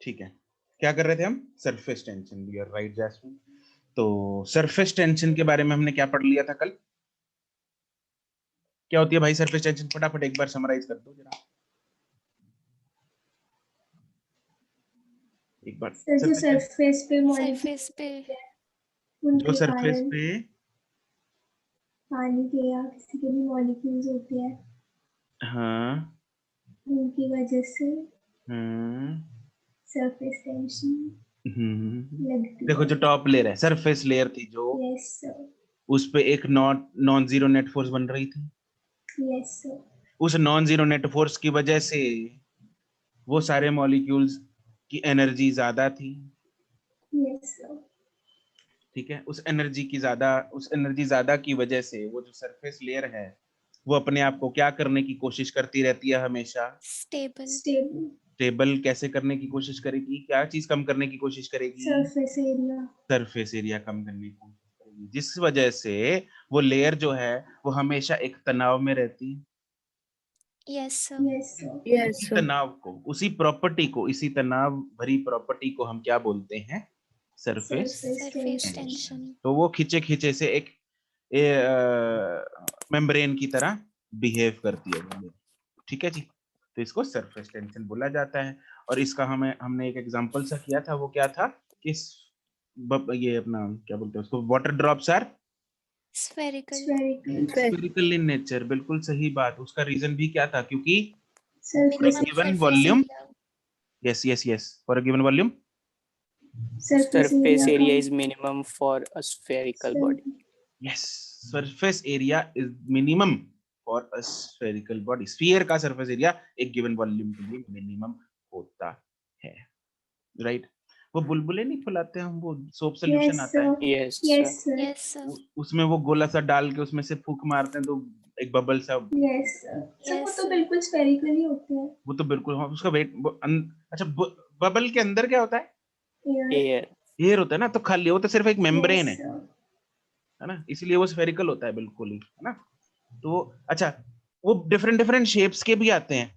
ठीक है, क्या कर रहे थे हम? Surface tension. You are right Jasmine. तो सरफेस टेंशन के बारे में हमने क्या पढ़ लिया था कल? क्या होती है भाई सरफेस टेंशन? फटाफट एक बार समराइज कर दो जरा एक बार। सर जो सरफेस पे सरफेस पे जो उनके सरफेस कारण पे पानी के या किसी के भी मॉलिक्यूल्स होते हैं, हाँ उनकी वजह से हम्म सरफेस टेंशन लगती देखो है। जो टॉप लेयर है, सरफेस लेयर थी जो, यस सर, उस पे एक नॉन जीरो नेट फोर्स बन रही थी। यस सर, उस नॉन जीरो नेट फोर्स की वजह से वो सारे मॉलिक्यूल्स की एनर्जी ज्यादा थी। यस सर, ठीक है, उस एनर्जी ज्यादा की वजह से वो जो सरफेस लेयर है वो अपने आप को क्या करने की कोशिश करती रहती है हमेशा? स्टेबल स्टेबल, स्टेबल कैसे करने की कोशिश करेगी? क्या चीज कम करने की कोशिश करेगी? सरफेस एरिया, सरफेस एरिया कम करने की कोशिश करेगी, जिस वजह से वो लेयर जो है वो हमेशा एक तनाव में रहती है। यस सर यस सर, उसी तनाव को, उसी प्रॉपर्टी को, इसी तनाव भरी प्रॉपर्टी को हम क्या बोलते हैं? Surface surface tension. टेंशन तो वो खींचे खींचे से एक मेम्ब्रेन की तरह बिहेव करती है वो। ठीक है जी, तो इसको सरफेस टेंशन बोला जाता है। और इसका हमने एक एग्जांपल सा किया था, वो क्या था कि ये अपना क्या बोलते हैं उसको, water drops are spherical spherical in nature. बिल्कुल सही बात। उसका रीजन भी क्या था? क्योंकि minimum given surface volume, area yes, for a given volume, surface Surface area area is minimum for a spherical body. yes, surface area is minimum for a spherical body. Sphere का surface area एक given volume के लिए minimum होता है, right? वो बुलबुले नहीं फुलाते हम, वो सोप सोल्यूशन यस आता है, sir, Yes, yes sir, yes sir उसमें वो गोला सा डाल के उसमें से फूंक मारते हैं तो एक बबल सा, यस सर, सर वो यस तो सर बिल्कुल स्फेरिकल ही होते हैं। वो तो बिल्कुल, हाँ, उसका वेट अच्छा बबल के अंदर क्या होता है? Air, air. एयर होता है ना, तो खाली वो तो सिर्फ एक मेम्ब्रेन यस सर, है ना, इसलिए वो स्फेरिकल होता है बिल्कुल ही, है ना? तो अच्छा, वो डिफरेंट डिफरेंट शेप्स के भी आते हैं,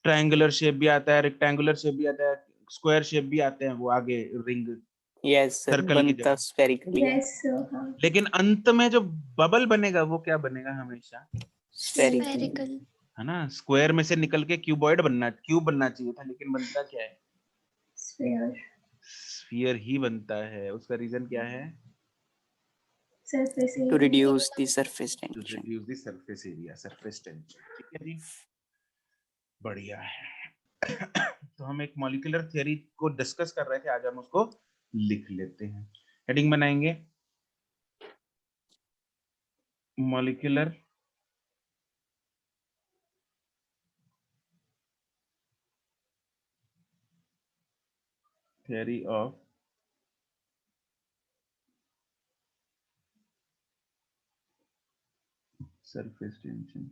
ट्रायंगुलर शेप भी आता है, रेक्टेंगुलर शेप भी आता है, स्क्वायर शेप भी आते हैं, वो आगे रिंग Yes, sir. सर्कल की बनता जगह। spherical है. यस सर, हाँ, लेकिन अंत में जो बबल बनेगा वो क्या बनेगा हमेशा? Spherical. स्फेरिकल है ना, स्क्वायर में से निकल के क्यूब बनना चाहिए था, लेकिन बनता क्या है? स्फीयर, स्फीयर ही बनता है। उसका रीजन क्या है? Surface To area, reduce the surface to tension. Reduce the surface area, surface tension. ठीक है जी, बढ़िया है। तो हम एक मॉलिक्यूलर थ्योरी को डिस्कस कर रहे थे, आज हम उसको लिख लेते हैं। हेडिंग बनाएंगे, molecular theory of surface tension.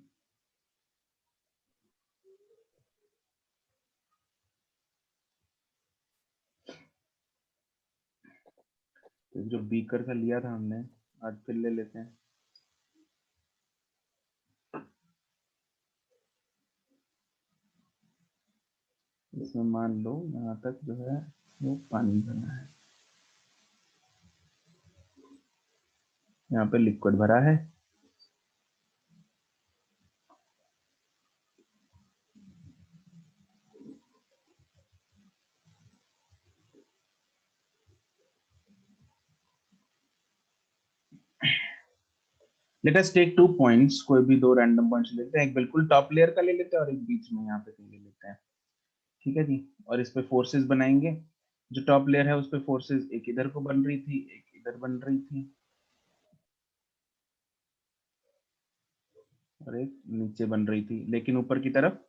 तो जो बीकर का लिया था हमने, आज फिर ले लेते हैं। इसमें मान लो यहाँ तक जो है वो पानी भरा है, यहाँ पे लिक्विड भरा है, लेट अस टेक 2 पॉइंट्स, कोई भी दो रैंडम पॉइंट्स लेते हैं, एक बिल्कुल टॉप लेयर का ले लेते हैं और एक बीच में यहाँ पे ले लेते हैं। ठीक है जी, और इस पे फोर्सेस बनाएंगे। जो टॉप लेयर है उस पे फोर्सेस एक इधर को बन रही थी, एक इधर बन रही थी, और एक नीचे बन रही थी, लेकिन ऊपर की तरफ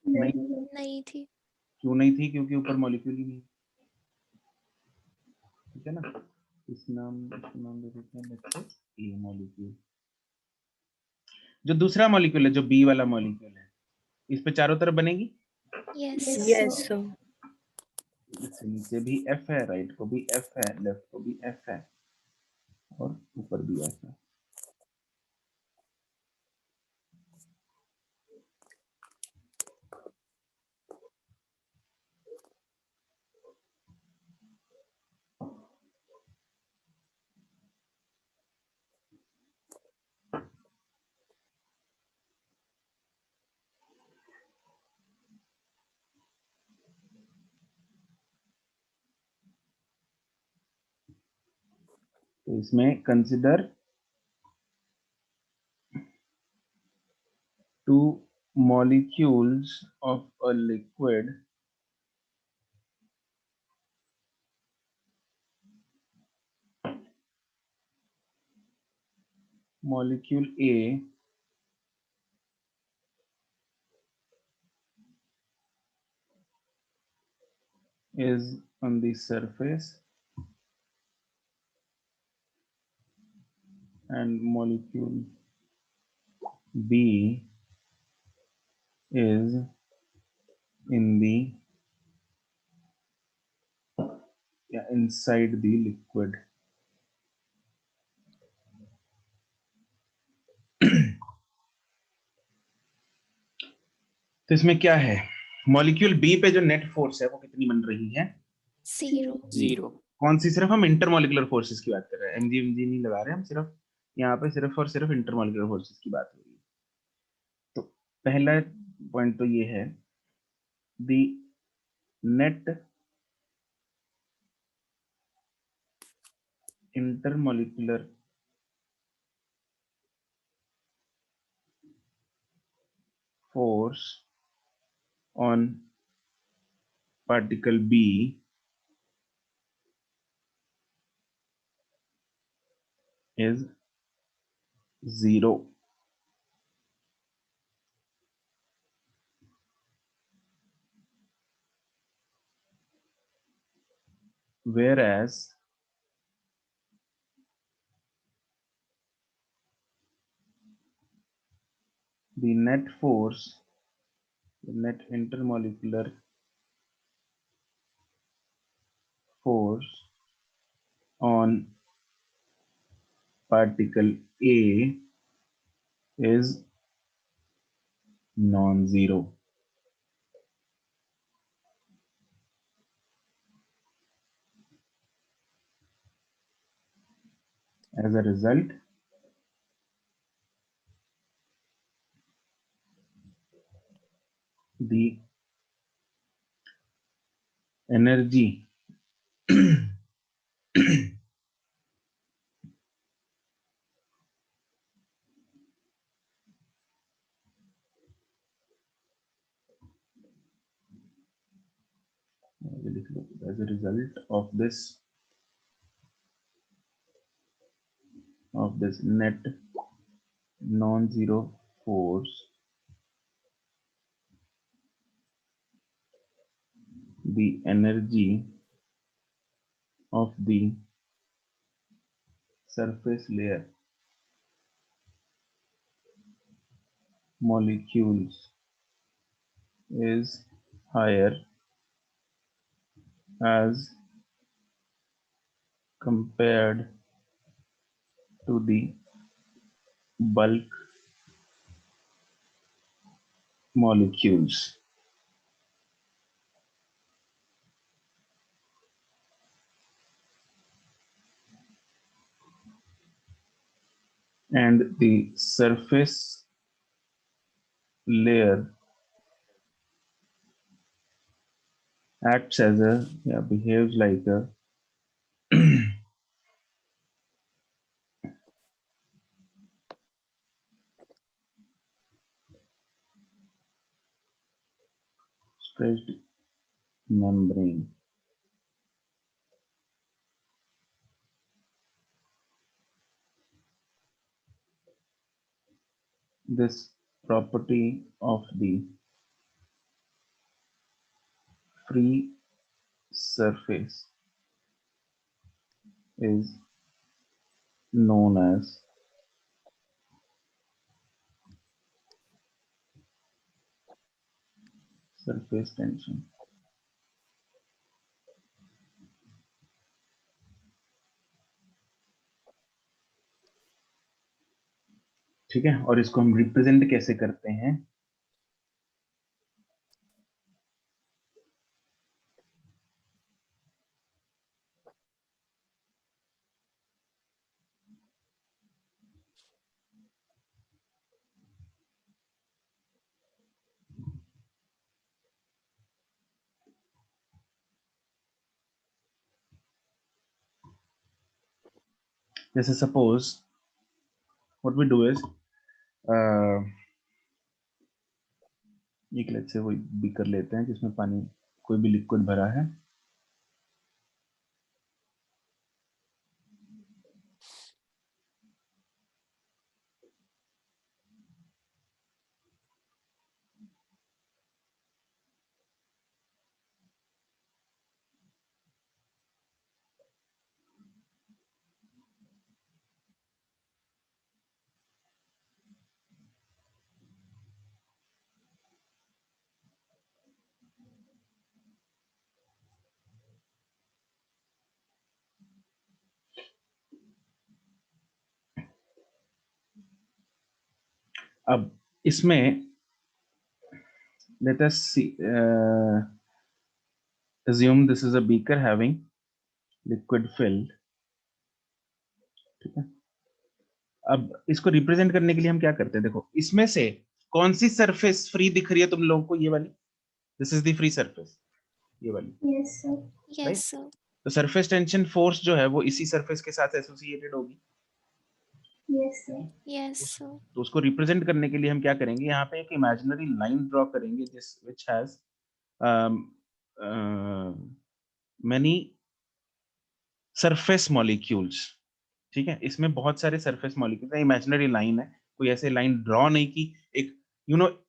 नहीं। नहीं थी क्यों नहीं थी? क्योंकि ऊपर मॉलिक्यूल ही नहीं। ठीक है ना, इसका नाम दे देते हैं लेट्स से ए मॉलिक्यूल। जो दूसरा मॉलिक्यूल है, जो बी वाला मॉलिक्यूल है, इस पे चारों तरफ बनेगी। Yes Yes, sir. इससे नीचे भी एफ है, राइट को भी एफ है, लेफ्ट को भी एफ है, और ऊपर भी एफ है। तो इसमें consider two molecules of a liquid molecule A is on the surface and molecule B is in the inside the liquid. तो इसमें क्या है, मॉलिक्यूल बी पे जो नेट फोर्स है वो कितनी बन रही है? 0. 0. कौन सी? सिर्फ हम इंटरमॉलिक्यूलर फोर्सेस की बात कर रहे हैं, एमजी एमजी नहीं लगा रहे हम, सिर्फ यहाँ पे सिर्फ और सिर्फ इंटरमॉलिक्यूलर फोर्सेस की बात हो रही है। तो पहला पॉइंट तो ये है, the net intermolecular force on particle B is 0. Whereas the net force, the net intermolecular force on particle A is non-zero. As a result, the energy as a result of this net non-zero force, the energy of the surface layer molecules is higher as compared to the bulk molecules. And the surface layer acts as behaves like a stretched membrane. This property of the free surface is known as surface tension. ठीक है, और इसको हम represent कैसे करते हैं? जैसे suppose what we do is एक लेट्स से वही बीकर लेते हैं जिसमें पानी कोई भी लिक्विड भरा है, अब इसमें let us see, assume this is a beaker having liquid filled, ठीक है। अब इसको रिप्रेजेंट करने के लिए हम क्या करते हैं, देखो इसमें से कौन सी सरफेस फ्री दिख रही है तुम लोगों को, ये वाली, this is the free surface, ये वाली, Yes, sir. Yes, sir. तो सरफेस टेंशन फोर्स जो है वो इसी सरफेस के साथ एसोसिएटेड होगी, Yes, sir. Yes, sir. तो उसको रिप्रेजेंट करने के लिए हम क्या करेंगे, यहाँ पे एक इमेजिनरी लाइन ड्रॉ करेंगे जिस which has many surface molecules, ठीक है। इसमें बहुत सारे सरफेस मॉलिक्यूल्स है, इमेजिनरी लाइन है, कोई ऐसे लाइन ड्रॉ नहीं की, एक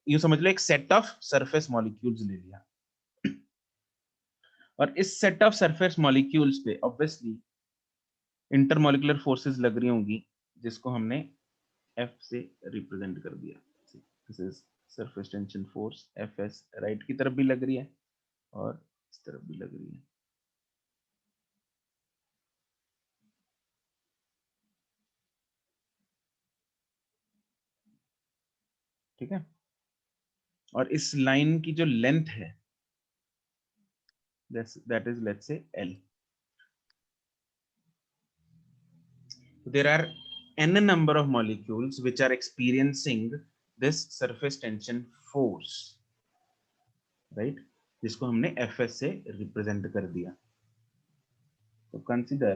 यू समझ लो एक सेट ऑफ सरफेस मॉलिक्यूल्स ले लिया, और इस सेट ऑफ सरफेस मॉलिक्यूल्स पे ऑब्वियसली इंटरमॉलिक्यूलर फोर्सेस लग रही होंगी, जिसको हमने एफ से रिप्रेजेंट कर दिया। This is surface tension force F S, right की तरफ भी लग रही है और इस तरफ भी लग रही है, ठीक है। और इस लाइन की जो लेंथ है that is let's say L. There are n number of molecules which are experiencing this surface tension force, right, जिसको हमने Fs से रिप्रेजेंट कर दिया। तो consider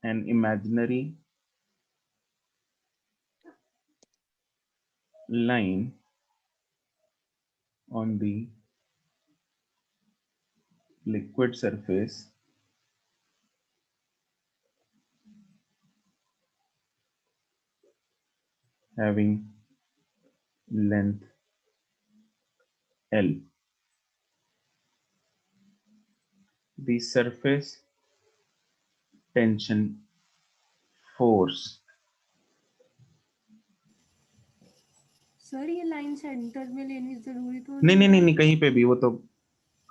an imaginary line on the liquid surface having length L. The surface tension force, sir ये line centre में लेनी जरूरी तो नहीं, कहीं पे भी, वो तो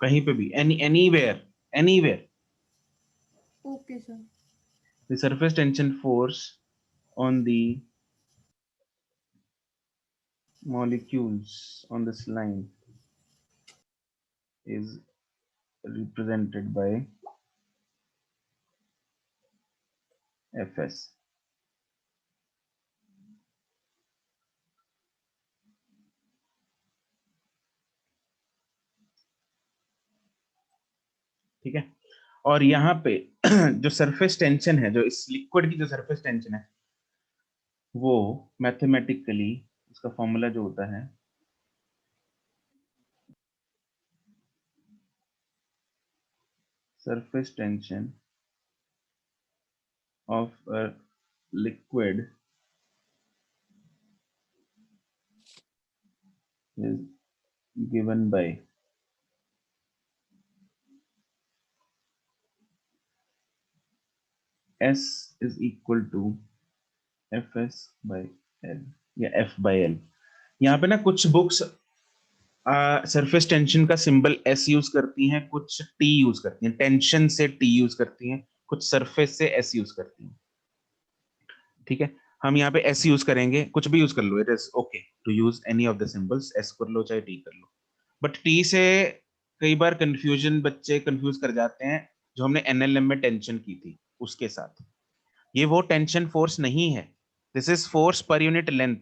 कहीं पे भी, anywhere okay sir. the surface tension force on the molecules on this line is represented by Fs. ठीक है। और यहाँ पे जो सरफेस टेंशन है, जो इस लिक्विड की जो सरफेस टेंशन है, वो मैथमेटिकली उसका फॉर्मूला जो होता है surface tension of a liquid is given by S is equal to Fs by L या F by L। यहाँ पे ना कुछ बुक्स सरफेस टेंशन का सिंबल S यूज करती हैं, कुछ T यूज करती हैं, टेंशन से T यूज करती हैं, कुछ सरफेस से S यूज करती हैं, ठीक है। हम यहाँ पे S यूज करेंगे, कुछ भी यूज कर लो, it is okay to use any of the symbols, S कर लो चाहे T कर लो, बट T से कई बार कंफ्यूजन, बच्चे कंफ्यूज कर जाते हैं, जो हमने NLM में टेंशन की थी उसके साथ। ये वो टेंशन फोर्स नहीं है, this is force per unit length,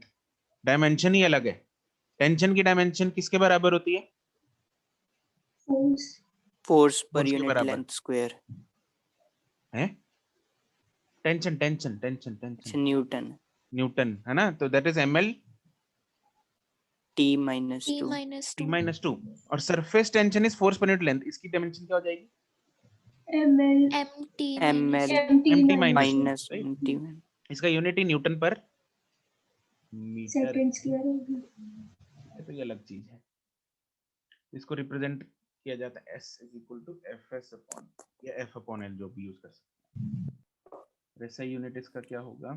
dimension ही अलग है। टेंशन की डायमेंशन किसके बराबर होती है? Force. Force per Force के unit बराबर। length square. है टेंशन टेंशन टेंशन अच्छा टेंशन न्यूटन न्यूटन है ना, तो that is ml T minus T 2 minus t 2. minus 2 और surface tension is force per unit length, इसकी डायमेंशन क्या हो जाएगी? ml MT ml minus mt mt minus minus right? mt minus इसका unit ही Newton पर मीटर, सेकंड स्क्वायर होगी। ये तो ये अलग चीज है। इसको रिप्रेजेंट किया जाता है s is equal to fs upon या f अपॉन l, जो भी यूज कर सकते हैं। ऐसा यूनिट इसका क्या होगा?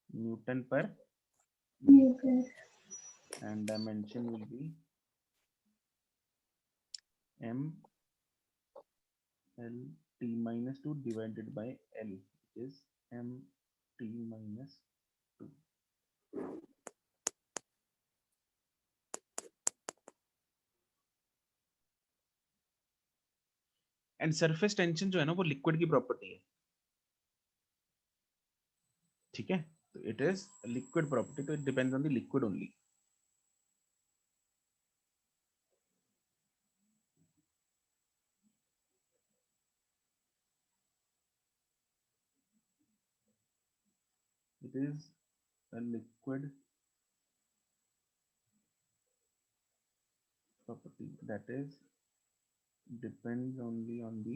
न्यूटन पर metre and dimension will be m l t minus 2 divided by l, which is m t minus 2. And surface tension जो है ना वो लिक्विड की प्रॉपर्टी है, ठीक है, तो इट इज लिक्विड प्रॉपर्टी, तो it depends on the liquid only. It is a liquid property that is depends only on the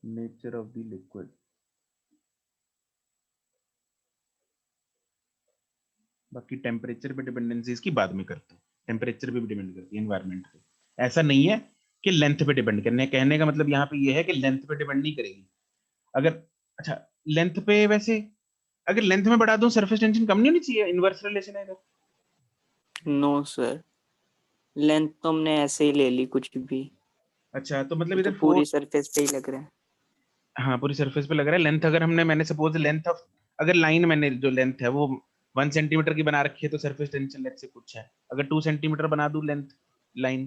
nature of the liquid. बाकी टेम्परेचर पे डिपेंडेंसी इसकी बाद में करते हैं, टेम्परेचर पे भी डिपेंड करती है एनवायरनमेंट पे। ऐसा नहीं है कि लेंथ पे डिपेंड करने, कहने का मतलब यहाँ पे ये है कि लेंथ पे डिपेंड नहीं करेगी। अगर अच्छा लेंथ पे, वैसे अगर लेंथ में बढ़ा दूं सरफेस टेंशन कम नहीं होनी चाहिए, इनवर्स रिलेशन है। नो सर, लेंथ तो हमने ऐसे ही ले ली कुछ भी, अच्छा तो मतलब वो तो इधर पूरी फोर्स, सरफेस पे ही लग रहा है। हाँ पूरी सरफेस पे लग रहा है। लेंथ अगर हमने, मैंने सपोज लेंथ ऑफ, अगर लाइन मैंने जो लेंथ है वो 1 सेंटीमीटर की बना रखी है, तो सरफेस टेंशन लेट से कुछ है। अगर 2 सेंटीमीटर बना दूं लेंथ लाइन,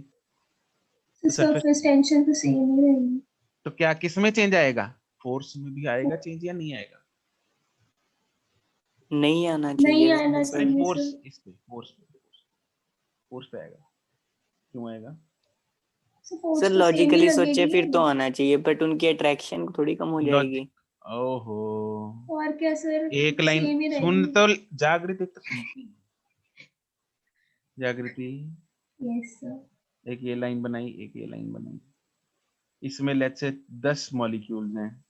तो सरफेस, सरफेस टेंशन तो सेम ही रहेगी। तो क्या किस में चेंज आएगा? फोर्स में भी आएगा चेंज या नहीं आएगा? नहीं आना नहीं चाहिए आना वैसे अरे सर। चाहिए फोर्स, सर। इस पे फोर्स पे आएगा, क्यों आएगा? फोर्स सर तो सेम ही लॉजिकली सोचे फिर तो लगेगी। आना चाहिए, बट उनकी अट्रैक्शन थोड़ी कम हो जाएगी। ओहो, और क्या सर, एक लाइन सेम ही सुन रहेगी। तो, जागृति एक तो सुनती, जागृति यस सर। एक ये लाइन बनाई, एक ये लाइन बनाई, इसमें लेट्स से 10 मॉलिक्यूल्स हैं,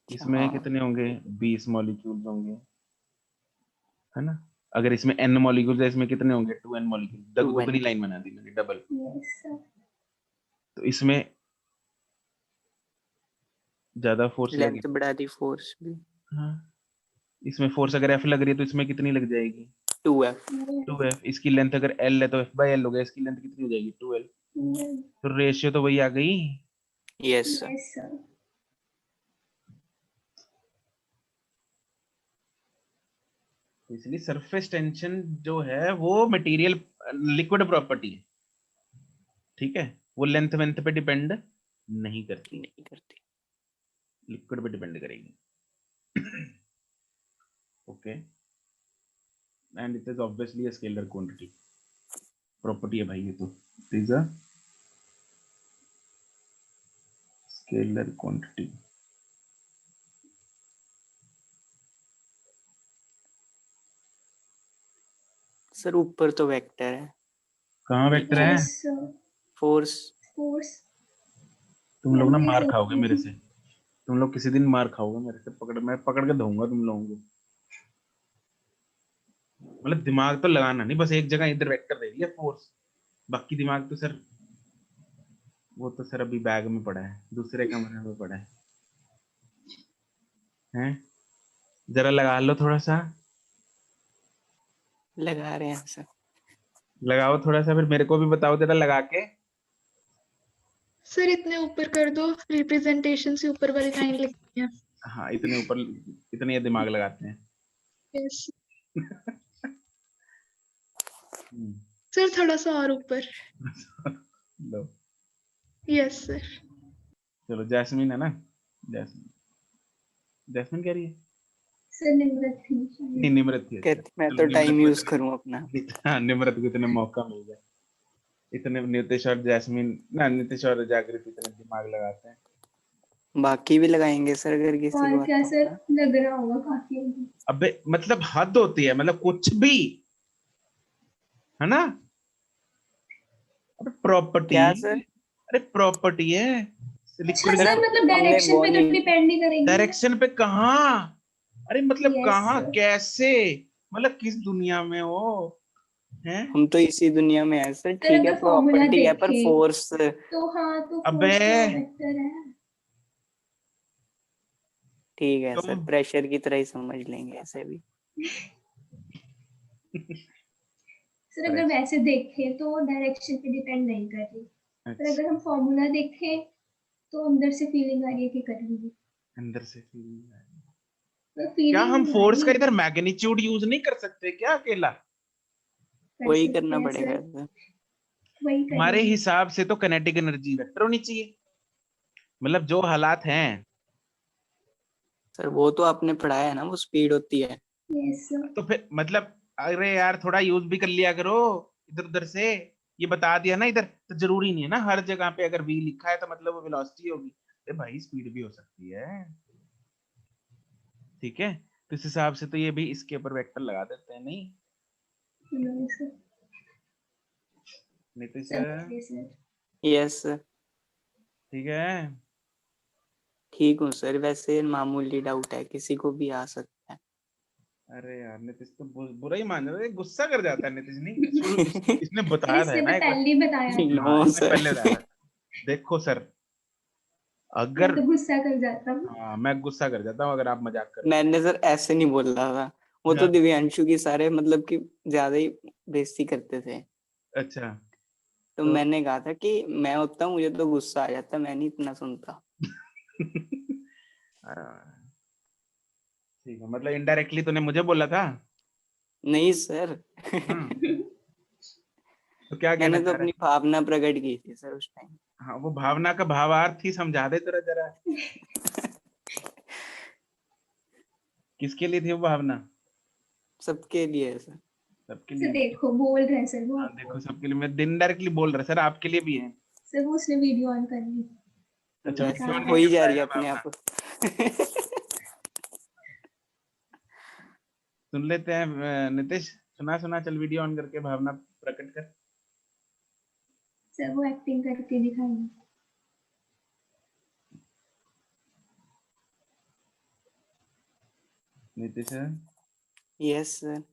इसमें हाँ कितने होंगे? 20 मॉलिक्यूल्स होंगे, है ना। अगर इसमें n मॉलिक्यूल्स है, इसमें कितने होंगे? 2n molecule. 2n, दुगनी लाइन बना दी मैंने, डबल। Yes sir. तो इसमें ज्यादा फोर्स लेंथ लगेगी। बढ़ा दी, फोर्स भी हाँ, इसमें फोर्स अगर F लग रही है तो इसमें कितनी लग जाएगी? 2f। 2F। इसकी लेंथ अगर L है तो F/L हो गया, इसकी लेंथ कितनी हो जाएगी? 2L। तो रेशियो तो वही आ गई। Yes sir. Yes sir. इसलिए सरफेस टेंशन जो है वो मटेरियल लिक्विड प्रॉपर्टी है, ठीक है, वो लेंथ वेंथ पे डिपेंड नहीं करती, नहीं करती। लिक्विड पे डिपेंड करेगी। Okay, and it is obviously a scalar quantity property है भाई, ये तो it is a scalar quantity. Sir ऊपर तो वेक्टर है, कहाँ वेक्टर है? Yes sir. फोर्स। फोर्स तुम लोग ना हमने मार खाओगे मेरे देखी। से, तुम लोग किसी दिन मार खाओगे मेरे से, मैं पकड़ के धोऊंगा तुम लोगों को। मतलब दिमाग तो लगाना नहीं, बस एक जगह इधर वेक्टर दे दिया फोर्स, बाकी दिमाग तो सर, वो तो सर अभी बैग में पड़ा है, दूसरे कमरे में पड़ा है, हैं? जरा लगा लो थोड़ा सा, लगा रहे हैं सर। लगाओ थोड़ा सा, फिर मेरे को भी बताओ जरा लगा के। सर इतने ऊपर कर दो, रिप्रेजेंटेशन से ऊपर वाली लाइन लिखनी है। हाँ इतने ऊपर, इतने ये दिमाग लगाते हैं। यस हम्म, सर, थोड़ा सा और ऊपर। लो यस सर। चलो, जैस्मिन है ना, जैस्मिन, जैस्मिन कह रही है सर निम्रत थी शायद। नहीं निम्रत थी। अच्छा। कहते मैं चलो, तो टाइम निम्रत यूज को- करूं अपना। हाँ, निम्रत को इतने मौका मिल गया, इतने नितिश और जैस्मिन ना, नितिश और जागृति इतने दिमाग लगाते हैं। बाकी भी लगाएंगे सर अगर किसी और को क्या आता सर, होगा। लग रहा होगा काफी अभी। अबे मतलब हद होती है, मतलब कुछ भी है ना। अबे प्रॉपर्टी, क्या सर? अरे प्रॉपर्टी है, अच्छा लिक्विड सर, मतलब हमने डायरेक्शन वो पे तो नहीं डिपेंड नहीं करेगी। डायरेक्शन पे कहाँ, अरे मतलब Yes, कहाँ, sir. कैसे, मतलब किस दुनिया में हो हैं। हम तो इसी दुनिया में है सर। सर ठीक है अगर फॉर्मूला प्रॉपर्टी है पर देखे फोर्स। तो हाँ, तो अबे फोर्स लॉ वेक्टर है। ठीक है सर, तुम प्रेशर की तरह ही समझ लेंगे ऐसे भी। सर अगर वैसे देखें तो डायरेक्शन पे डिपेंड नहीं कर रही, पर अच्छा, अगर हम फॉर्मूला देखें तो अंदर से फीलिंग आ रही है कि करेंगे। अंदर से feeling आ रही है। तो क्या हम फीलिंग आ फोर्स रही का है, इधर मैग्नीट्यूड यूज नहीं कर सकते क्या अकेला। कर वही सकते करना हैं पड़ेगा सर, सर। वही हमारे करेंगे। हिसाब से तो किनेटिक एनर्जी वेक्टर होनी चाहिए, मतलब जो हालात हैं। सर वो तो आपने पढ़ाया है ना, वो स्पीड होती है। Yes sir. तो फिर मतलब अरे यार थोड़ा यूज भी कर लिया करो इधर उधर से, ये बता दिया ना इधर, तो जरूरी नहीं है ना हर जगह पे अगर v लिखा है तो मतलब वो वेलोसिटी होगी। अरे भाई स्पीड भी हो सकती है, ठीक है। तो इस हिसाब से तो ये भी इसके ऊपर वेक्टर लगा देते हैं, नहीं सर नीतीश, समझिए सर। Yes sir. ठीक है। ठीक हूँ सर, वैसे मामूली डाउट है, किसी को भी आ सकता है। अरे यार नीतीश तो बुरा ही मान रहा है, गुस्सा कर जाता है नीतीश। नहीं शुरू इसने बताया था इसने ना तो एक बार। पहले ही बताया था। हाँ नो इसने सर। पहले बताया था। देखो सर, मैं अगर तो गुस्सा कर जाता हूँ। हाँ मैं गुस्सा कर जाता हूँ अगर आप मजाक कर रहे मैंने सर ऐसे नहीं बोल रहा था, वो हो। तो हाँ, दिव्यांशु की सारे मतलब कि ज्यादा ही बेइज्जती करते थे। अच्छा तो तो मैंने कहा था कि मैं होता हूँ मुझे तो गुस्सा आ जाता, मैं नहीं इतना सुनता। हाँ, ठीक है, मतलब इनडायरेक्टली तूने मुझे बोला था। नहीं सर। हाँ, तो क्या कहना मैंने तो चाह रहा अपनी है। भावना प्रकट की थी सर उस टाइम। हाँ वो भावना का भावार्थ ही समझा दे तेरा जरा, किसके लिए थी वो भावना। सबके लिए है सर। सबके सर लिए। देखो बोल रहे हैं सर वो हाँ आपको। देखो सबके लिए, मैं इनडायरेक्टली बोल रहा सर, आपके लिए भी है। सर वो उसने वीडियो ऑन कर ली। अच्छा वैसे वीडियो ऑन हो ही करके जा रही है बताएगा अपने भावना। आप। सुन लेते हैं नीतीश, सुना सुना चल वीडियो ऑन करके भावना प्रकट कर। सर वो एक्टिंग करके दिखाएंगे। Nitish, yes sir.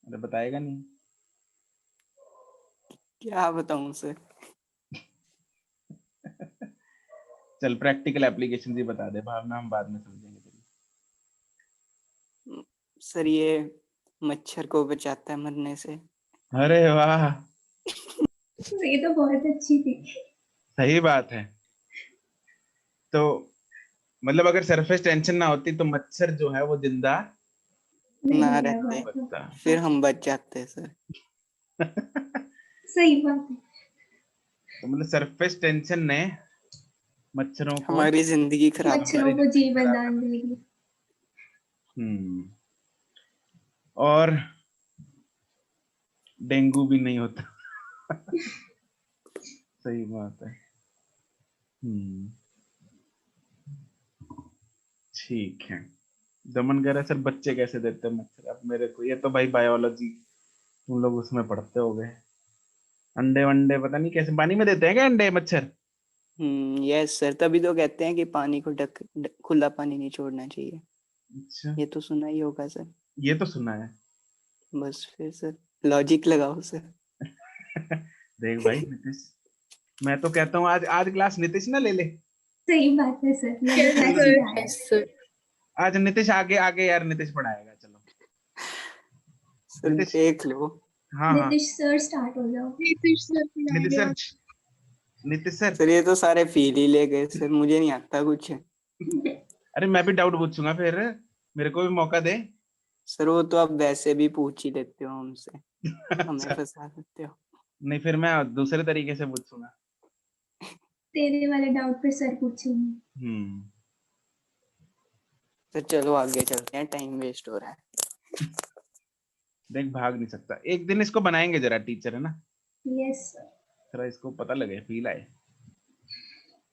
अरे बताएगा नहीं। क्या बताऊं सर। चल प्रैक्टिकल एप्लीकेशन ही बता दे, भावना हम बाद में समझेंगे तेरी। सर ये मच्छर को बचाता है मरने से। अरे वाह, ये तो बहुत अच्छी थी। सही बात है। तो मतलब अगर सरफेस टेंशन ना होती तो मच्छर जो है वो जिंदा नहीं ना रह रहते, पाता। फिर हम बच जाते हैं सर। सही बात है। तो मतलब सरफेस टेंशन ने मच्छरों को, हमारी जिंदगी खराब कर मच्छरों हमारी को जिंदगी जीवन खराब दान कर दी। देगी। और डेंगू भी नहीं होता। सही बात है। ठीक है। दमन कह रहा है सर बच्चे कैसे देते हैं मच्छर, अब मेरे को ये तो भाई बायोलॉजी तुम लोग उसमें पढ़ते हो गए। अंडे वंडे पता नहीं कैसे पानी में देते हैं क्या अंडे मच्छर। यस सर, तभी तो कहते हैं कि पानी को खुला पानी नहीं छोड़ना चाहिए। अच्छा, ये तो सुना ही होगा सर। ये तो सुना है। बस फिर सर लॉजिक लगाओ सर। देख भाई नीतीश, मैं तो कहता हूँ आज आज क्लास नीतीश ना ले ले। सही बात है सर, मैंने Yes, क्लास sir. लिया है। Yes, sir. आज नीतीश आगे आगे यार, नीतीश पढ़ाएगा चलो। सर नीतीश, देख लो। हाँ हाँ, नीतीश सर स्टार्ट हो जाओ। Nitish sir की Nitish idea. Sir, Nitish sir. Sir ये तो सारे फील ही ले गए सर, मुझे नहीं आता कुछ। अरे मैं भी डाउट पूछूंगा फिर, मेरे को भी मौका दे। सर वो तो आप वैसे भी पूछ ही लेते हो हमसे, हमें अच्छा, फंसा देते हो। नहीं फिर मैं दूसरे तरीके से पूछूंगा। तेरे वाले डाउट पे सर पूछेंगे। हम्म तो चलो आगे चलते हैं, टाइम वेस्ट हो रहा है। देख भाग नहीं सकता, एक दिन इसको बनाएंगे जरा, टीचर है ना, यस सर। थोड़ा इसको पता लगे, फील आए।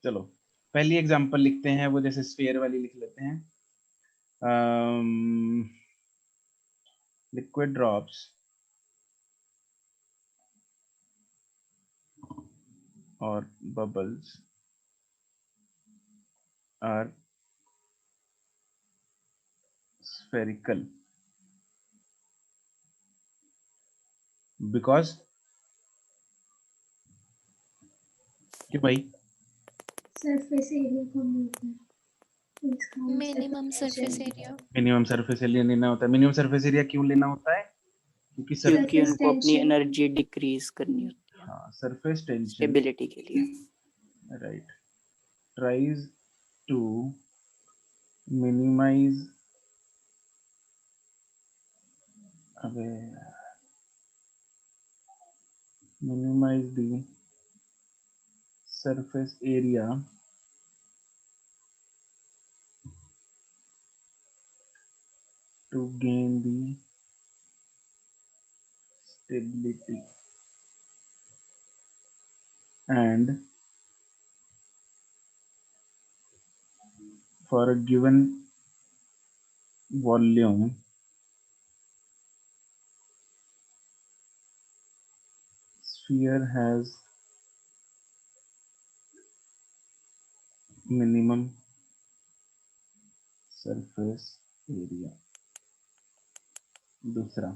चलो पहली एग्जांपल लिखते हैं, वो जैसे स्फीयर वाली लिख लेते हैं। लिक्विड ड्रॉप्स और bubbles are spherical because क्यों भाई? सरफेस एरिया कम होता है, इसका answer minimum surface tension. Area. Minimum surface area लेना होता है। मिनिमम सरफेस एरिया क्यों लेना होता है? क्योंकि क्योंकि Surface उनको अपनी tension। एनर्जी डिक्रीज करनी होती है हाँ, सरफेस टेंशन, स्टेबिलिटी के लिए। राइट, tries to minimize, अबे minimize the surface area to gain the stability and for a given volume sphere has minimum surface area। दूसरा,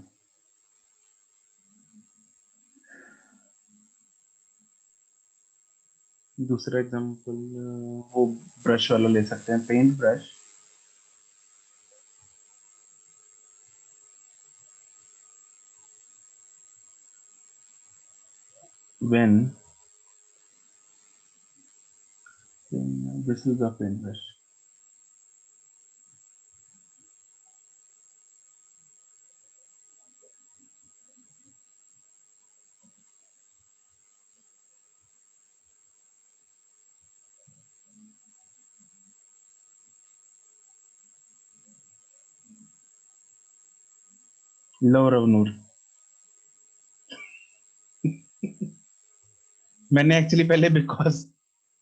दूसरा एग्जांपल वो ब्रश वाला ले सकते हैं, paint brush. When this is a paint brush, लो रवनूर। मैंने एक्चुअली पहले बिकॉज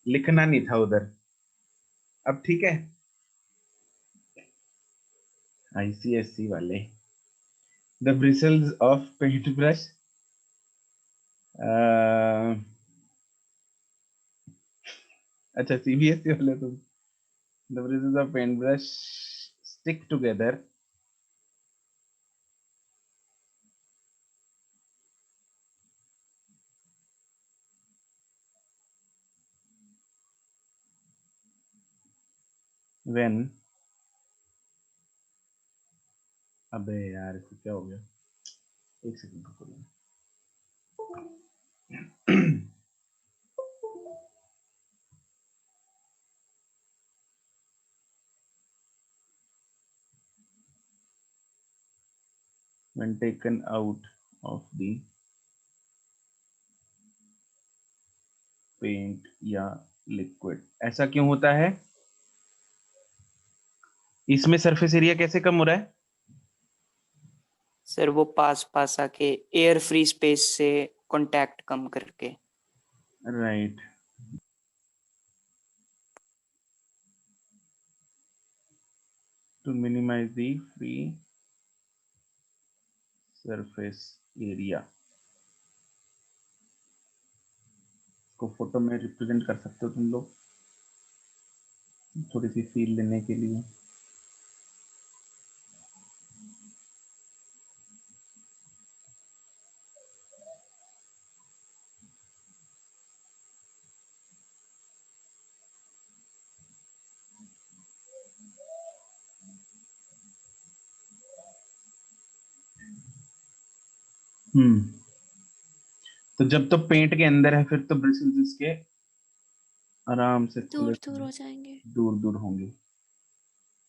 लिखना नहीं था उधर, अब ठीक है। आईसीएससी वाले, the bristles of paint brush, अच्छा सीबीएसई वाले तुम। The bristles of paint brush stick together when, अबे यार इसको क्या हो गया, एक सेकंड रुको। when taken out of the paint या लिक्विड। ऐसा क्यों होता है? इसमें सरफेस एरिया कैसे कम हो रहा है? सर वो पास पास आके एयर फ्री स्पेस से कांटेक्ट कम करके। Right, to minimize the free surface area. को फोटो में रिप्रेजेंट कर सकते हो तुम लोग, थोड़ी सी फील लेने के लिए। तो जब तो पेंट के अंदर है, फिर तो ब्रिसल्स इसके आराम से खुले दूर दूर हो जाएंगे। दूर दूर होंगे,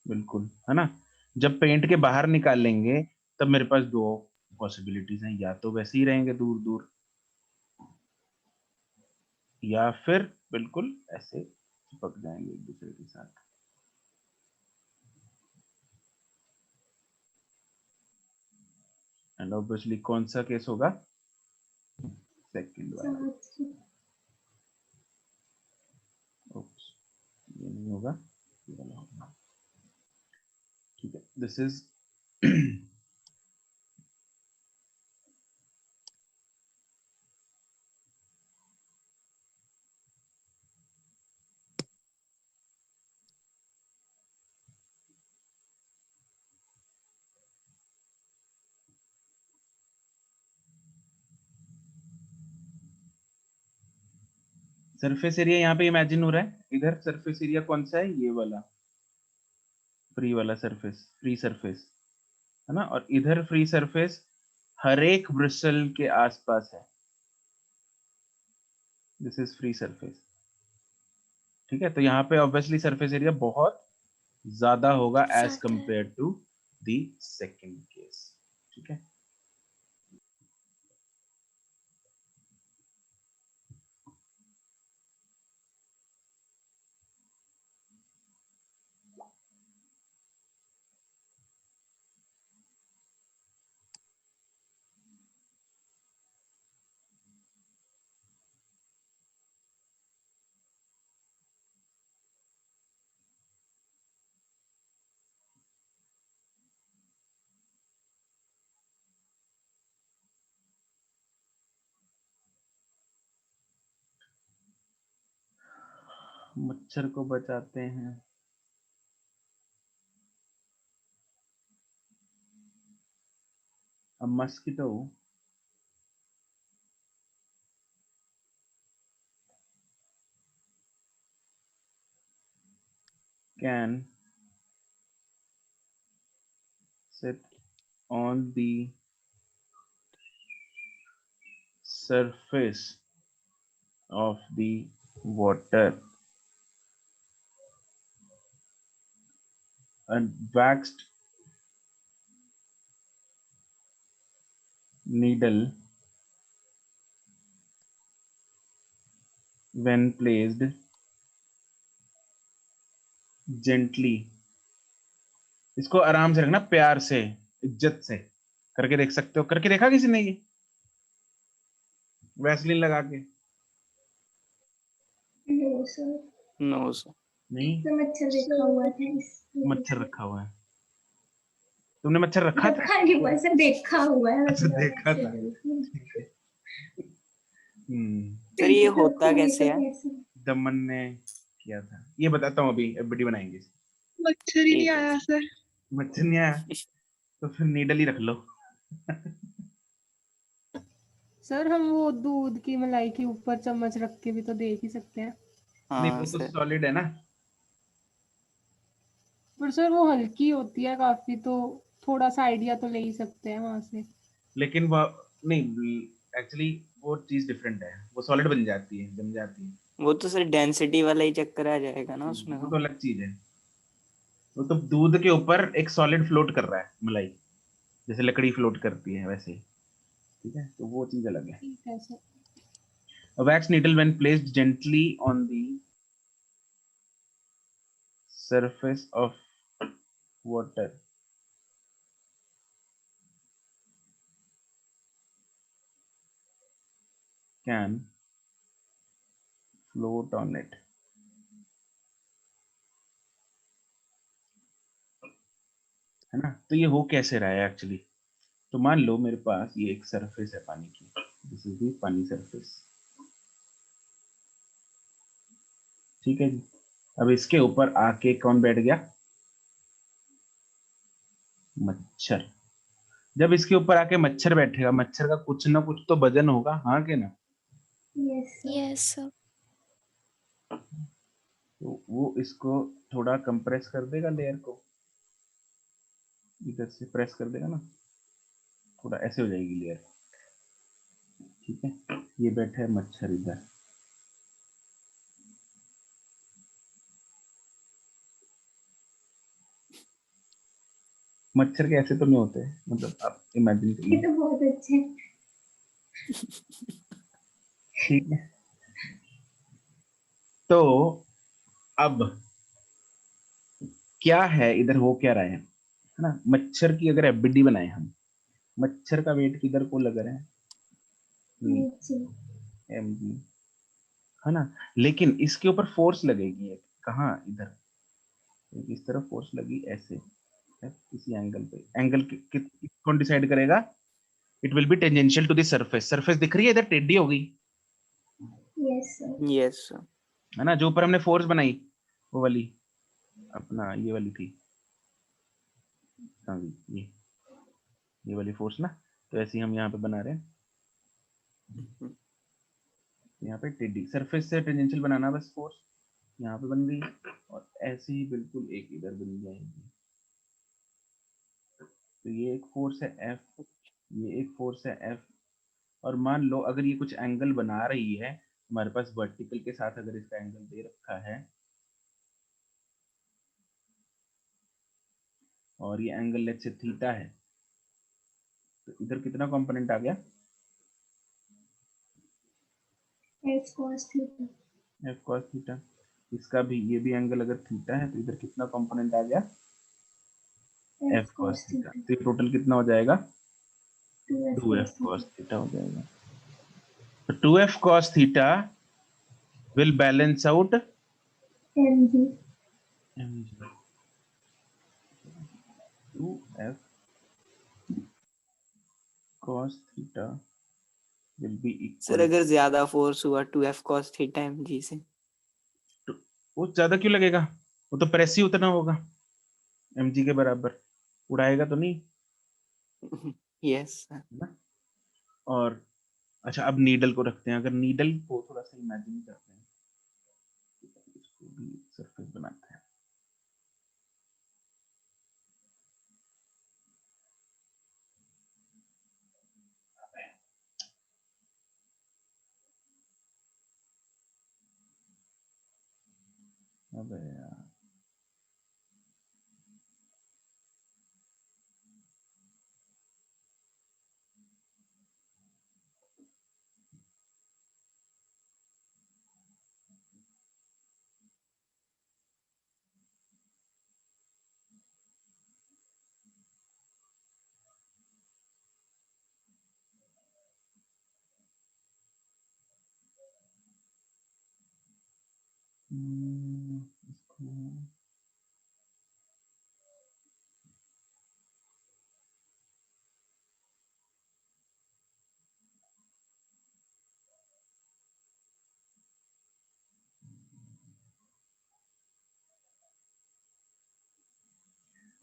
बिल्कुल, है ना। जब पेंट के बाहर निकालेंगे तब मेरे पास दो पॉसिबिलिटीज हैं, या तो वैसे ही रहेंगे दूर दूर, या फिर बिल्कुल ऐसे चिपक जाएंगे एक दूसरे के साथ। एंड ऑब्वियसली कौन सा केस होगा? सेकंड वाला। Oops, ये नहीं होगा, ये वाला होगा। ठीक है, दिस इज सरफेस एरिया यहाँ पे इमेजिन हो रहा है। इधर सरफेस एरिया कौन सा है? ये वाला फ्री वाला सरफेस, फ्री सरफेस है ना। और इधर फ्री सरफेस हर एक ब्रिस्टल के आसपास है। This is free surface. ठीक है, तो यहाँ पे ऑब्वियसली सरफेस एरिया बहुत ज्यादा होगा एज ज़्यादा है। Compare to the second case. ठीक है, मच्छर को बचाते हैं। A mosquito can sit on the surface of the water. A waxed needle, when placed gently, इसको आराम से रखना, प्यार से, इज्जत से करके देख सकते हो। करके देखा किसी ने ये वैसलीन लगा के? No sir, no sir. नहीं, तो मच्छर देखा हुआ था मच्छर रखा हुआ है। तुमने मच्छर रखा था? रखा नहीं हुआ सर, देखा हुआ है। अच्छा, देखा था। ठीक है। सर ये होता कैसे है? दमन ने किया था, ये बताता हूँ अभी, वीडियो बनाएंगे। मच्छर ही नहीं ठीक है आया सर। मच्छर नहीं आया तो फिर नीडल ही रख लो। सर हम वो दूध की मलाई के ऊपर चम्मच रख के भी तो देख ही सकते हैं। नहीं, हाँ वो तो सर। सॉलिड है ना। पर सर वो हल्की होती है काफी, तो थोड़ा सा आइडिया तो ले ही सकते हैं वहां से। लेकिन वो नहीं, एक्चुअली वो चीज डिफरेंट है, वो सॉलिड बन जाती है, जम जाती है। वो तो सर डेंसिटी वाला ही चक्कर आ जाएगा ना उसमें। वो तो अलग चीज है। वो तो दूध के ऊपर एक सॉलिड फ्लोट कर रहा है, मलाई जैसे लकड़ी फ्लोट करती है वैसे ही। ठीक है, तो वो चीज अलग है। ठीक है sir. A wax needle when placed gently on the surface of water can float on it. है ना, तो ये हो कैसे रहा है एक्चुअली? तो मान लो मेरे पास ये एक सरफेस है पानी की, दिस इज दी पानी सरफेस। ठीक है जी, अब इसके ऊपर आके कौन बैठ गया? मच्छर। जब इसके ऊपर आके मच्छर बैठेगा, मच्छर का कुछ ना कुछ तो वजन होगा, हाँ के ना? Yes sir. तो वो इसको थोड़ा कंप्रेस कर देगा, लेयर को इधर से प्रेस कर देगा ना, थोड़ा ऐसे हो जाएगी लेयर। ठीक है, ये बैठा है मच्छर इधर। मच्छर के ऐसे तो नहीं होते, मतलब आप इमेजिन ये करिए। तो बहुत अच्छे। ठीक है, तो अब क्या है इधर, हो क्या रहा है ना? मच्छर की अगर एफबीडी बनाए हम, मच्छर का वेट किधर को लग रहा है, नीचे। mg, है ना। लेकिन इसके ऊपर फोर्स लगेगी एक, कहाँ, इधर, इस तरफ फोर्स लगी ऐसे किसी एंगल पे। एंगल कौन डिसाइड करेगा? It will be tangential to the surface. Surface दिख रही है इधर, टेढ़ी हो गई, यस सर। Yes sir. है ना। जो ऊपर हमने फोर्स बनाई वो वाली अपना ये वाली थी, हाँ जी, ये वाली फोर्स ना। तो ऐसे ही हम यहाँ पे बना रहे हैं, यहाँ पे टेढ़ी सरफेस से टेंजेंशियल बनाना बस फोर्स, यहाँ पे बन गई, और ऐसे ही बिल्कुल एक इधर बन जाएगी। तो ये एक फोर्स है F, ये एक फोर्स है F, और मान लो अगर ये कुछ एंगल बना रही है हमारे पास वर्टिकल के साथ, अगर इसका एंगल दे रखा है और ये एंगल लेट्स से थीटा है, तो इधर कितना कंपोनेंट आ गया? F cos theta. F cos theta. इसका भी, ये भी एंगल अगर थीटा है तो इधर कितना कंपोनेंट आ गया? F cos theta. तो ये टोटल कितना हो जाएगा? 2F cos थीटा हो जाएगा। तो 2F cos theta will balance out mg। 2F cos theta will be sir equal, अगर ज्यादा फोर्स हुआ 2F cos थीटा mg से, वो ज्यादा क्यों लगेगा? वो तो प्रेस ही उतना होगा mg के बराबर, उड़ाएगा तो नहीं, यस सर। है ना। और अच्छा, अब नीडल को रखते हैं। अगर नीडल को थोड़ा सा इमेजिन करते हैं, इसको भी सरफेस बनाते हैं। अबे यार, इसको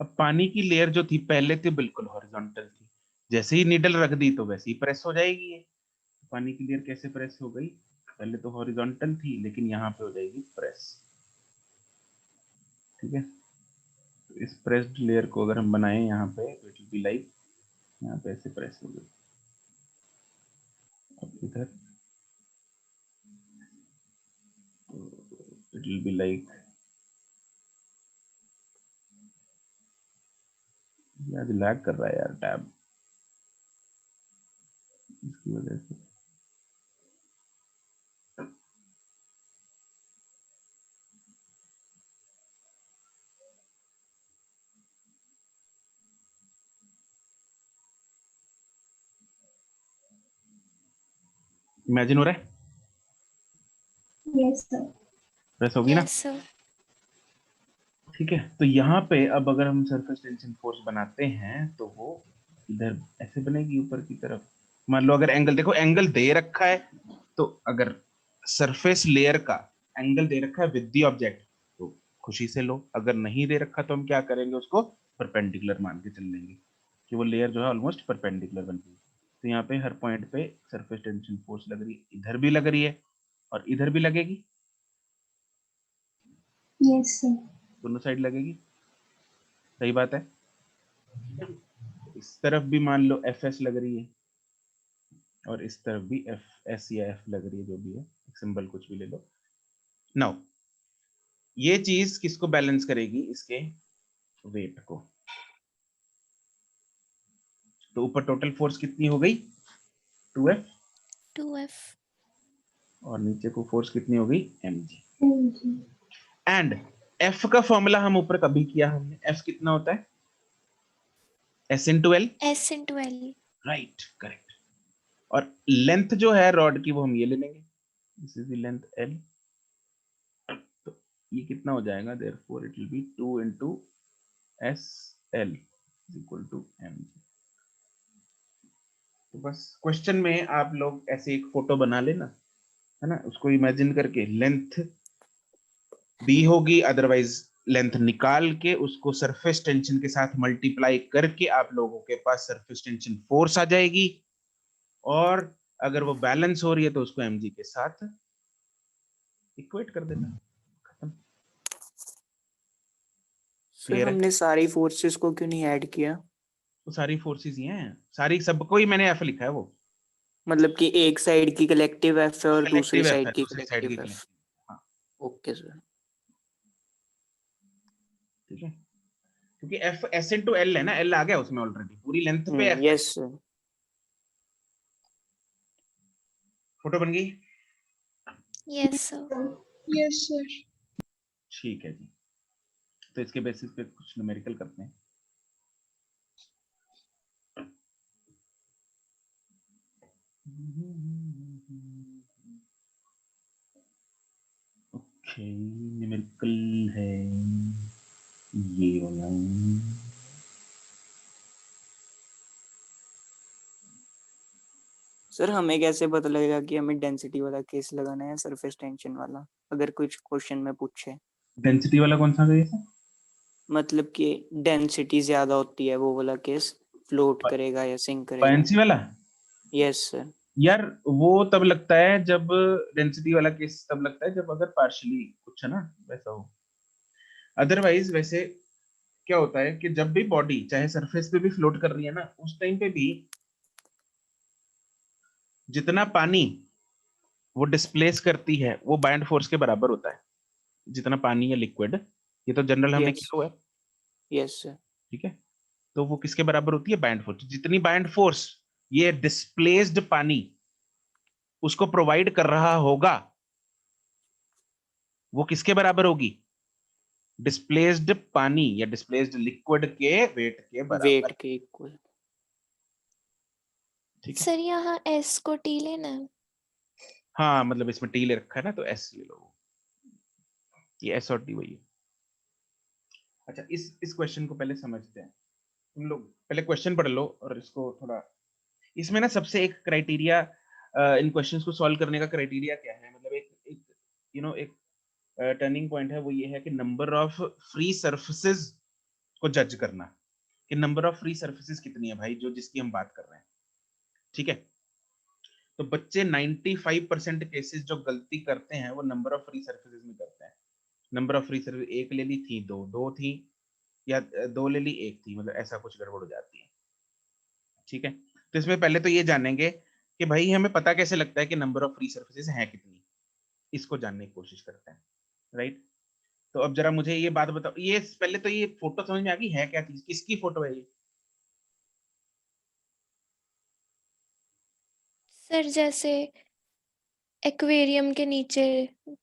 अब पानी की लेयर जो थी पहले थी बिल्कुल हॉरिजॉन्टल थी, जैसे ही नीडल रख दी तो वैसे ही प्रेस हो जाएगी ये। पानी की लेयर कैसे प्रेस हो गई? पहले तो हॉरिजॉन्टल थी लेकिन यहाँ पे हो जाएगी प्रेस, ठीक है। तो इस प्रेस्ड लेयर को अगर हम बनाएं यहाँ पे, तो इट विल बी लाइक, यहाँ पे ऐसे प्रेस हो गई। अब इधर इट विल बी लाइक, आज लैग कर रहा है यार टैब, इसकी वजह से। इमेजिन हो रहा है? Yes sir. प्रेस होगी ना, यस सर। ठीक है। तो यहाँ पे अब अगर हम सरफेस टेंशन फोर्स बनाते हैं तो वो इधर ऐसे बनेगी ऊपर की तरफ। मान लो अगर एंगल, देखो एंगल दे रखा है, तो अगर सरफेस लेयर का एंगल दे रखा है विद द ऑब्जेक्ट तो खुशी से लो, अगर नहीं दे रखा तो हम क्या करेंगे, उसको परपेंडिकुलर मान के चल लेंगे कि वो लेयर जो है ऑलमोस्ट परपेंडिकुलर बन गई। तो यहाँ पे हर पॉइंट पे सरफेस टेंशन फोर्स लग रही है, इधर भी लग रही है और इधर भी लगेगी, यस सर। दोनों साइड लगेगी, सही बात है। इस तरफ भी मान लो FS लग रही है और इस तरफ भी FS या F लग रही है, जो भी है सिंबल कुछ भी ले लो। नाउ ये चीज किसको बैलेंस करेगी? इसके वेट को। तो ऊपर टोटल फोर्स कितनी हो गई? 2F, 2F। और नीचे को फोर्स कितनी हो गई? mg। mg। एंड F का फॉर्मूला हम ऊपर कभी किया हमने, F कितना होता है? S into L। S into L। Right, correct. और लेंथ जो है रॉड की वो हम ये ले लेंगे, this is the length L। तो ये कितना हो जाएगा, therefore it will B 2 into SL is equal to mg। तो बस क्वेश्चन में आप लोग ऐसे एक फोटो बना लेना, है ना, उसको इमेजिन करके लेंथ दी होगी, अदरवाइज लेंथ निकाल के उसको सरफेस टेंशन के साथ मल्टीप्लाई करके आप लोगों के पास सरफेस टेंशन फोर्स आ जाएगी, और अगर वो बैलेंस हो रही है तो उसको mg के साथ इक्वेट कर देना, खत्म। सर Clear है? हमने सारी फोर्सेस को क्यों नहीं ऐड किया? तो सारी फोर्सेस ये हैं, सारी सबको ही मैंने F लिखा है, वो मतलब कि एक साइड की कलेक्टिव एफ है और दूसरी कलेक्टिव F है, साइड की दूसरी साइड की कलेक्टिव एफ। कलेक्टिव। हाँ ओके सर। ठीक है, क्योंकि F S into L है ना, L आ गया उसमें ऑलरेडी, पूरी लेंथ पे F है। Yes sir. फोटो बन गई? Yes, sir. Yes, sir. ठीक है जी, तो इसके बेसिस पे कुछ न्यूमेरिकल करते हैं। ओके, न्यूमेरिकल है ये वाला। सर हमें कैसे पता लगेगा कि हमें डेंसिटी वाला केस लगाना है सरफेस टेंशन वाला, अगर कुछ क्वेश्चन में पूछे? डेंसिटी वाला कौन सा केस है? मतलब कि डेंसिटी ज्यादा होती है वो वाला केस, फ्लोट करेगा या सिंक करेगा? बायंसी वाला? Yes sir. यार वो तब लगता है जब, डेंसिटी वाला केस तब लगता है जब अगर पार्शियली कुछ है ना वैसा हो। अदरवाइज वैसे क्या होता है कि जब भी बॉडी चाहे सरफेस पे भी फ्लोट कर रही है ना, उस टाइम पे भी जितना पानी वो डिस्प्लेस करती है वो बाइंड फोर्स के बराबर होता है, जितना पानी या लिक्विड, ये तो जनरल हमने यस किया हुआ है, यस सर। ठीक है। तो वो किसके बराबर होती है, बाइंड फोर्स। जितनी बाइंड फोर्स ये डिस्प्लेस्ड पानी उसको प्रोवाइड कर रहा होगा, वो किसके बराबर होगी, डिस्प्लेस्ड पानी या डिस्प्लेस्ड लिक्विड के वेट के बराबर। वेट के इक्वल। ठीक है, सर यहाँ S को T लेना है। हाँ मतलब इसमें टी ले रखा है ना, तो एस ले लो, ये एस और टी वही है। अच्छा, इस क्वेश्चन को पहले समझते हैं। तुम लोग पहले क्वेश्चन पढ़ लो, और इसको थोड़ा, इसमें ना सबसे एक क्राइटेरिया, इन क्वेश्चंस को सॉल्व करने का क्राइटेरिया क्या है, मतलब एक एक यू नो एक टर्निंग पॉइंट है, वो ये है कि नंबर ऑफ फ्री सरफेसेस को जज करना, कि नंबर ऑफ फ्री सरफेसेस कितनी है भाई, जो जिसकी हम बात कर रहे हैं, ठीक है। तो बच्चे 95% केसेस जो गलती करते हैं वो नंबर ऑफ फ्री सरफेसेस में करते हैं। नंबर ऑफ फ्री सरफेस एक ले ली थी, दो थी, या दो ले ली एक थी, मतलब ऐसा कुछ गड़बड़ हो जाती है, ठीक है। तो इसमें पहले तो ये जानेंगे कि भाई हमें पता कैसे लगता है कि नंबर ऑफ फ्री सरफेसेस हैं कितनी, इसको जानने की कोशिश करते हैं, राइट। तो अब जरा मुझे ये बात बताओ, ये पहले तो ये फोटो समझ में आ गई है क्या चीज, किसकी फोटो है ये? सर जैसे एक्वेरियम के नीचे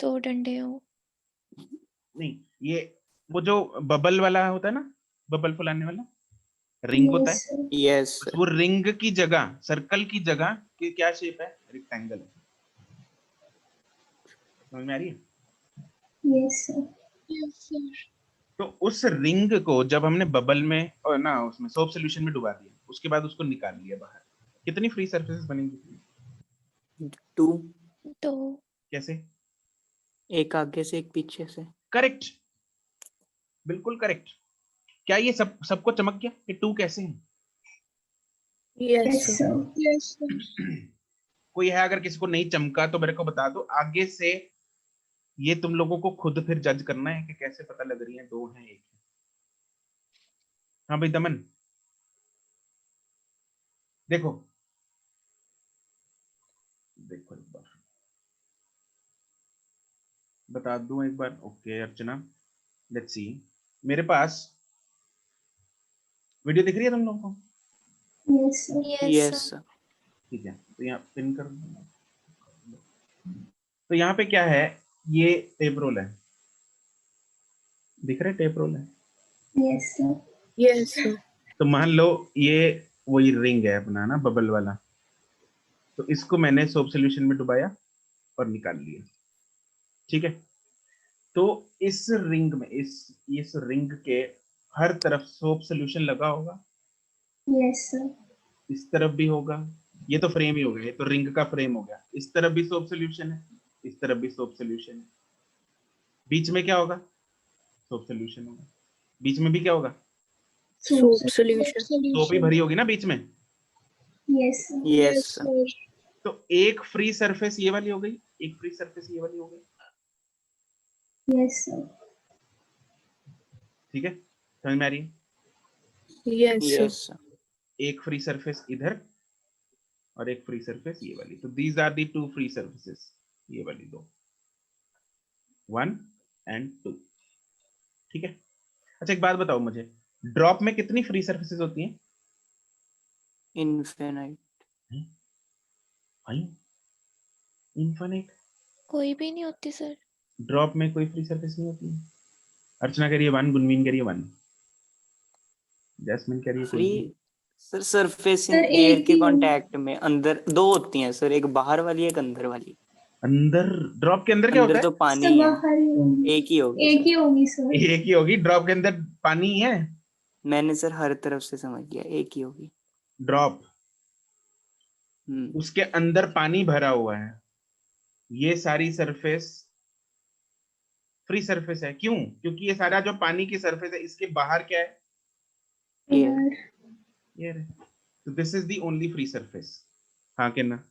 2 डंडे हो। नहीं, ये वो जो बबल वाला होता है ना, बबल फुलाने वाला रिंग होता है, Yes, sir. यस बस वो रिंग की जगह, सर्कल की जगह की क्या शेप है, रेक्टेंगल। समझ में आ रही है? Yes, sir. Yes, sir. तो उस रिंग को जब हमने बबल में और ना उसमें सोप सॉल्यूशन में डुबा दिया, उसके बाद उसको निकाल लिया बाहर, कितनी फ्री सरफेसेस बनेंगी? 2। तो कैसे? एक आगे से एक पीछे से। करेक्ट, बिल्कुल करेक्ट। क्या ये सबको चमक गया कि 2 कैसे हैं? Yes, sir. Yes, sir. कोई है अगर किसी को नहीं चमका तो मेरे को बता दो, आगे से ये तुम लोगों को खुद फिर जज करना है कि कैसे पता लग रही है 2 हैं 1 है। हाँ भाई दमन, देखो देखो एक बार बता दूं एक बार। ओके अर्चना, लेट्स सी, मेरे पास वीडियो दिख रही है तुम लोगों को? Yes, sir. yes yes sir. ठीक है, तो यहाँ पिन कर दो। तो यहाँ पे क्या है, ये टेप रोल है, दिख रहा है टेप रोल है। Yes, sir. Yes, sir. तो मान लो ये वही रिंग है अपना ना बबल वाला, तो इसको मैंने सोप सोल्यूशन में डुबाया और निकाल लिया। ठीक है, तो इस रिंग में इस रिंग के हर तरफ सोप सोल्यूशन लगा होगा, यस सर। इस तरफ भी होगा, ये तो फ्रेम ही हो गया, ये तो रिंग का फ्रेम हो गया, इस तरफ भी सोप सोल्यूशन है, इस तरफ भी सोप सोल्यूशन है, बीच में क्या होगा, सोप सोल्यूशन होगा, बीच में भी क्या होगा, सोप सॉल्यूशन। सोप ही भरी होगी ना बीच में। Yes sir. Yes sir. तो एक फ्री सरफेस ये वाली हो गई, एक फ्री सरफेस ये वाली हो गई। Yes sir. ठीक है, समझ में आ रही है? Yes sir. एक फ्री सरफेस इधर और एक फ्री सरफेस ये वाली, तो these are the two free surfaces, ये वाली दो, 1 and 2। ठीक है, अच्छा एक बात बताओ मुझे, ड्रॉप में कितनी फ्री सरफेसेस होती हैं? इनफिनिट। इनफिनिट? कोई भी नहीं होती सर। ड्रॉप में कोई फ्री सरफेस नहीं होती है। अर्चना कह रही है 1, गुनवीन कह रही है 1, जैस्मिन कह रही है फ्री कोई sir surface in sir, air एक के ही कांटेक्ट में अंदर दो होती हैं सर, एक बाहर वाली एक अंदर वाली। अंदर, ड्रॉप के अंदर क्या अंदर होता तो सर पानी है, बाहर ही होगी। एक ही होगी एक सर। ही होगी सर। है? एक ही होगी, ड्रॉप के अंदर पानी ही है। मैंने सर हर तरफ से समझ लिया, एक ही होगी। ड्रॉप, उसके अंदर पानी भरा हुआ है, ये सारी सरफेस फ्री सरफेस है। क्यों? क्योंकि ये सारा जो पानी की सरफेस है, इसके बाहर क्या है, एयर। एयर है। तो this is the only free surface. हाँ कि ना?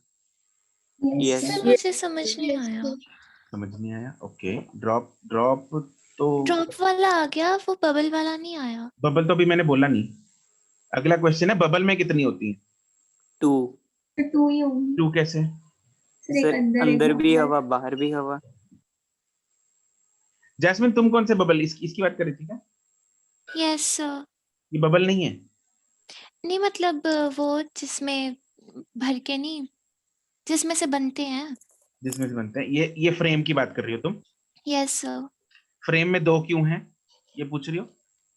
Yes sir sir. मुझे समझ नहीं आया। समझ नहीं आया? ओके, ड्रॉप तो ड्रॉप वाला आ गया, वो बबल वाला नहीं आया। बबल तो अभी मैंने बोला नहीं। अगला क्वेश्चन है, बबल में कितनी होती है? 2 तो 2 ही होगी 2 कैसे? सर। एक सर, अंदर एक अंदर भी बाहर। हवा बाहर भी हवा। जैस्मिन तुम कौन से बबल, इसकी बात कर रही थी क्या? Yes sir. ये बबल नहीं है? नहीं मतलब वो जिसमें भर के नहीं, जिसमें से बनते हैं। जिसमें से बनते हैं, ये फ्रेम की बात कर रही हो तुम? Yes sir. फ्रेम में 2 क्यों हैं, ये पूछ रही हो?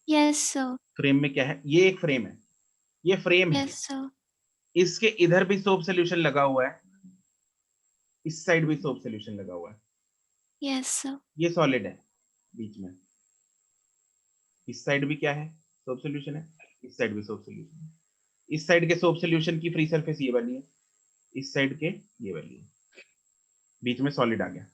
Yes sir. फ्रेम में क्या है? ये एक फ्रेम है, ये फ्रेम है, यस सर। इसके इधर भी सोप सोल्यूशन लगा हुआ है, इस साइड भी सोप सोल्यूशन लगा हुआ है। Yes sir. ये सॉलिड है बीच में, इस साइड भी क्या है, सोप सोल्यूशन है, इस साइड भी सोप सोल्यूशन है। इस साइड के सोप सोल्यूशन की फ्री सरफेस ये वाली है, इस साइड के ये वाली है, बीच में सॉलिड आ गया।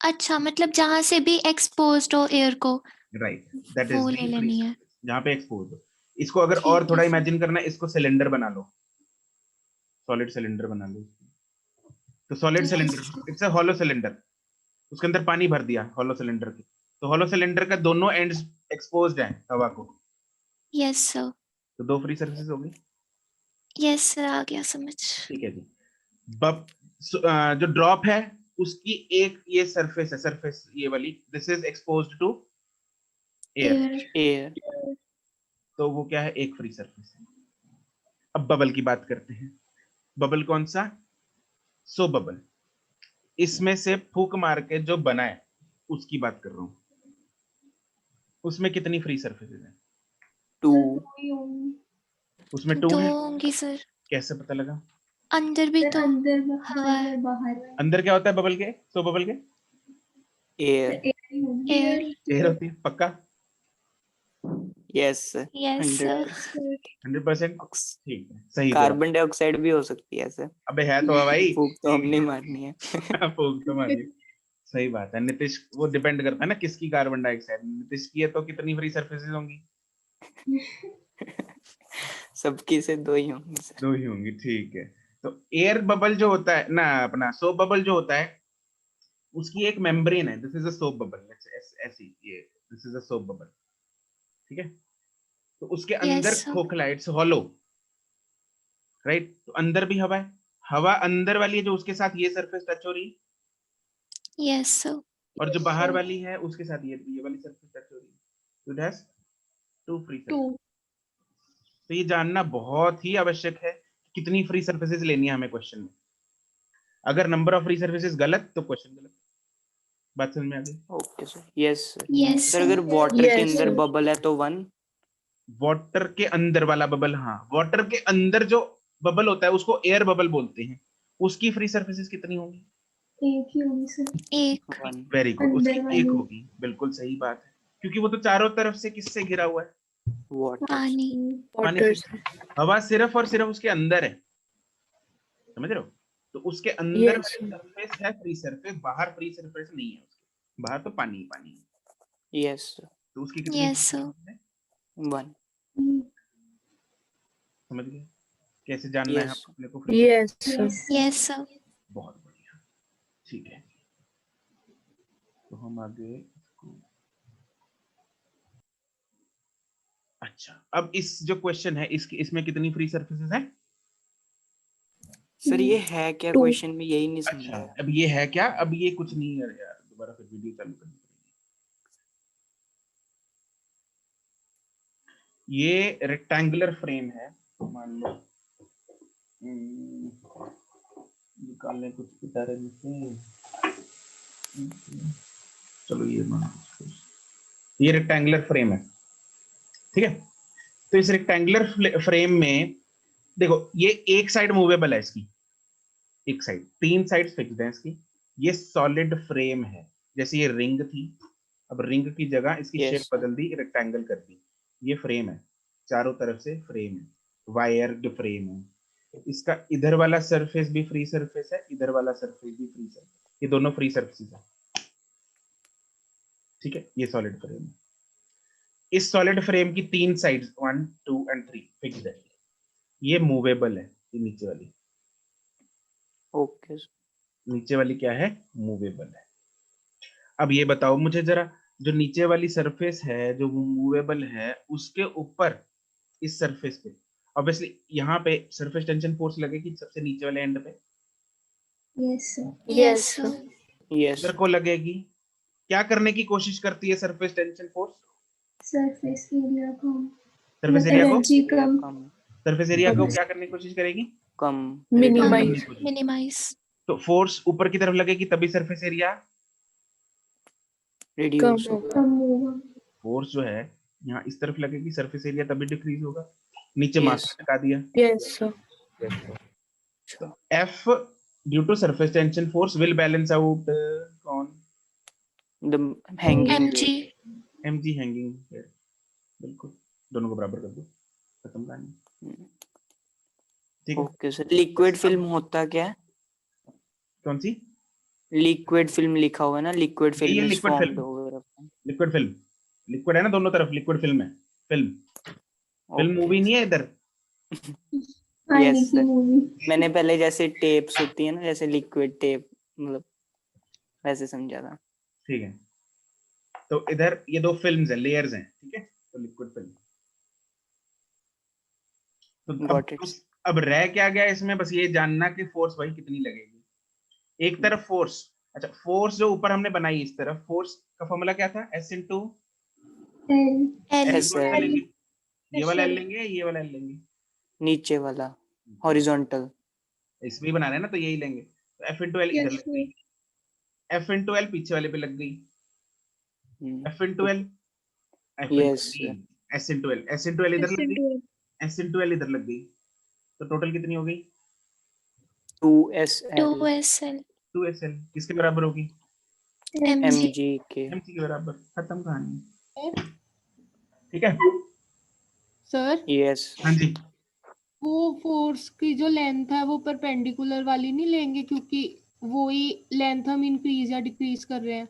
अच्छा मतलब जहां से भी एक्सपोज्ड हो एयर को राइट, दैट इज वो द ले लेनी है। जहां पे एक्सपोज हो। इसको अगर ठीक और है थोड़ा सर। इमेजिन करना है, इसको सिलेंडर बना लो, सॉलिड सिलेंडर बना लो। तो solid Yes, cylinder, sir. It's a hollow cylinder, उसके अंदर पानी भर दिया हॉलो सिलेंडर के, तो हॉलो सिलेंडर का दोनों एंड्स एक्सपोज्ड है हवा को, यस सर। तो 2 फ्री सरफेसेस हो गई। यस सर, आ गया समझ। ठीक है जी। जो ड्रॉप है उसकी एक ये सरफेस है, सरफेस ये वाली, this is exposed to air, air. तो वो क्या है, एक फ्री सरफेस है। अब बबल की बात करते हैं। बबल कौन सा? सो बबल, इसमें से फूक मार के जो बना है उसकी बात कर रहा हूं। उसमें कितनी फ्री सरफेसेस हैं? 2 ही होगी। उसमें 2 2 है। होंगी सर। कैसे पता लगा? अंदर भी सर तो अंदर हवा है। बाहर बाहर। अंदर क्या होता है बबल के, सो बबल के? एयर। सर एक ही होगी। एयर। एयर होती है, पक्का? Yes sir. Yes sir. 100%? ठीक है, सही जवाब। कार्बन डाइऑक्साइड भी हो सकती है सर, अबे है तो भाई। फूक तो हमने मारनी है। फूक तो मारिए। सही बात है नितिश, वो डिपेंड करता है ना किसकी कार्बन डाइऑक्साइड, नितिश की है तो कितनी फ्री सरफेसेस होंगी? सबकी से 2 ही होंगे सर। 2 ही होंगी, ठीक है। तो एयर बबल जो होता है ना, अपना सोप बबल जो होता है, उसकी एक मेम्ब्रेन है, this is a soap bubble, ऐसी ये, this is a soap bubble. ठीक है, तो उसके यस अंदर सर। खोखला, इट्स हॉलो, राइट? तो अंदर भी हवा है, हवा अंदर वाली है जो उसके साथ ये सरफेस टच हो रही है, यस सर। और जो बाहर वाली है उसके साथ ये वाली सरफेस टच हो रही है, तो इट हैज 2 फ्री सरफेस। तो ये जानना बहुत ही आवश्यक है कि कितनी फ्री सरफेसेस लेनी है हमें क्वेश्चन में। अगर नंबर ऑफ फ्री सरफेसेस गलत तो क्वेश्चन गलत। बात समझ में आ गई? Okay sir. Yes sir. Yes sir sir. अगर वाटर के अंदर बबल है तो 1। वाटर के अंदर वाला बबल, हाँ वाटर के अंदर जो बबल होता है उसको एयर बबल बोलते हैं। उसकी फ्री सरफेसेस कितनी होंगी? एक ही होगी सर, एक। 1 वेरी गुड, उसकी अंदर वाली। एक होगी, बिल्कुल सही बात है, क्योंकि वो तो चारों तरफ से किससे घिरा हुआ है? वाटर पानी। पानी वाटर से। हवा सिर्फ और सिर्फ उसके अंदर है, समझ रहे हो? तो उसके अंदर Yes. सरफेस है फ्री सरफेस, बाहर फ्री सरफेस नहीं है उसके, बाहर तो पानी ही पानी है। यस तो उसकी कितनी Yes, free sir. surface है? 1 समझ गए? कैसे जानना है यस अपने को free Yes, sir. Yes. Yes, sir. बहुत बढ़िया, ठीक है। तो हम आगे इसको, अच्छा अब इस जो क्वेश्चन है इसमें कितनी फ्री सरफेसेस है? सर ये है क्या 2. क्वेश्चन में यही नहीं अच्छा समझा। अब ये है क्या? अब ये कुछ नहीं है यार, दोबारा फिर वीडियो चालू करनी पड़ेगी। ये रेक्टेंगुलर फ्रेम है, मान लो निकालने कुछ पिटारे में से, चलो ये मान लो, ये रेक्टेंगुलर फ्रेम है, ठीक है। तो इस रेक्टेंगुलर फ्रेम में देखो ये एक साइड मूवेबल है इसकी, एक साइड, 3 साइड्स फिक्स्ड है इसकी। ये सॉलिड फ्रेम है, जैसे ये रिंग थी, अब रिंग की जगह इसकी Yes. शेप बदल दी, रेक्टेंगल कर दी। ये फ्रेम है, चारों तरफ से फ्रेम है, वायर्ड फ्रेम है। इसका इधर वाला सरफेस भी फ्री सरफेस है, इधर वाला सरफेस भी फ्री सरफेस, ये दोनों फ्री सरफेस है, ठीक है। ये सॉलिड फ्रेम है। इस सॉलिड फ्रेम की 3 साइड्स 1 2 एंड 3 फिक्स्ड है। ये मूवेबल है, ये नीचे वाली, ओके नीचे वाली क्या है? मूवेबल है। अब ये बताओ मुझे जरा, जो नीचे वाली सरफेस है जो मूवेबल है, उसके ऊपर इस सरफेस पे ऑब्वियसली यहाँ पे सरफेस टेंशन फोर्स लगेगी सबसे नीचे वाले एंड पे, Yes, sir. Yes, sir. Yes इधर को लगेगी। क्या करने की कोशिश करती है surface tension force? Surface area कम, सरफेस एरिया को, एनर्जी कम, कम सरफेस एरिया को क्या करने की कोशिश करेगी? कम रिड्यूस करने Minimize. की कोशिश। Minimize. तो फोर्स ऊपर की तरफ लगेगी तभी सरफेस एरिया, रिड्यूस कम होगा. कम होगा। फोर्स जो है यहाँ इस तरफ लगेगी, सरफेस एरिया तभी डिक्रीज होगा। नीचे Yes. मास लगा दिया, Yes, sir. तो F due to surface tension force will balance out कौन? The hanging mg. mg hanging, बिल्कुल, दोनों को बराबर कर दो, खत्म कहानी, ठीक है। ओके सर लिक्विड फिल्म होता क्या है? कौन सी? लिक्विड फिल्म लिखा हुआ है ना, लिक्विड ये film is liquid formed film. Over liquid film, liquid है ना दोनों तरफ, लिक्विड फिल्म है, फिल्म मूवी नहीं है इधर। पानी Yes, की sir. मूवी। मैंने पहले जैसे टेप्स होती है ना, जैसे लिक्विड टेप, मतलब वैसे समझा था। ठीक है, तो इधर ये 2 फिल्म्स हैं, लेयर्स हैं, ठीक है, तो लिक्विड फिल्म। तो Got it. अब रह क्या गया इसमें? बस ये जानना कि फोर्स भाई कितनी लगेगी। एक तरफ फोर्स, अच्छा फोर्स जो ऊपर हमने बनाई इस तरफ, फोर्स का फॉर्मूला क्या था? S into L, L. Yes, sir. लेंगे, ये वाला L SL. लेंगे, ये वाला L लेंगे, नीचे वाला हॉरिजॉन्टल। इसमें ही बना रहे हैं ना, तो यही लेंगे। तो F इंटू L इधर Yes, लग गई, F इंटू L पीछे वाले पे लग गई, F into L, F Yes, into S into L, S into L इधर S लग into गई, S इंटू L इधर लग गई, तो टोटल कितनी हो गई? 2SL 2SL. 2SL किसके बराबर होगी? mg. mg के। mc के बराबर, खत्म कहानी, ठीक है। सर यस हाँ जी, वो फोर्स की जो लेंथ है वो परपेंडिकुलर वाली नहीं लेंगे, क्योंकि वो ही लेंथ हम इंक्रीज या डिक्रीज कर रहे हैं।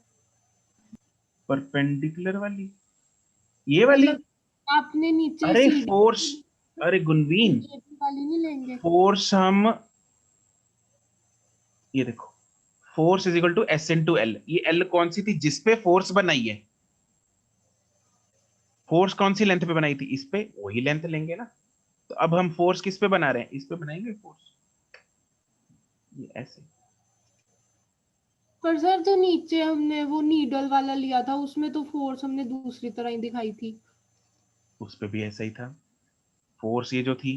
परपेंडिकुलर वाली, ये वाली? मतलब आपने नीचे अरे सीढ़ी फोर्स, अरे गुनवीन, वाली नहीं लेंगे। फोर्स हम, ये देखो, force is equal to S into L। ये L कौन सी थी जिसपे फोर्स बनाई है? फोर्स कौन सी लेंथ पे बनाई थी? इस पे, वही लेंथ लेंगे ना। तो अब हम फोर्स किस पे बना रहे हैं? इस पे बनाएंगे फोर्स, ये ऐसे। पर सर जो नीचे हमने वो नीडल वाला लिया था उसमें तो फोर्स हमने दूसरी तरह ही दिखाई थी। उस पे भी ऐसा ही था, फोर्स ये जो थी,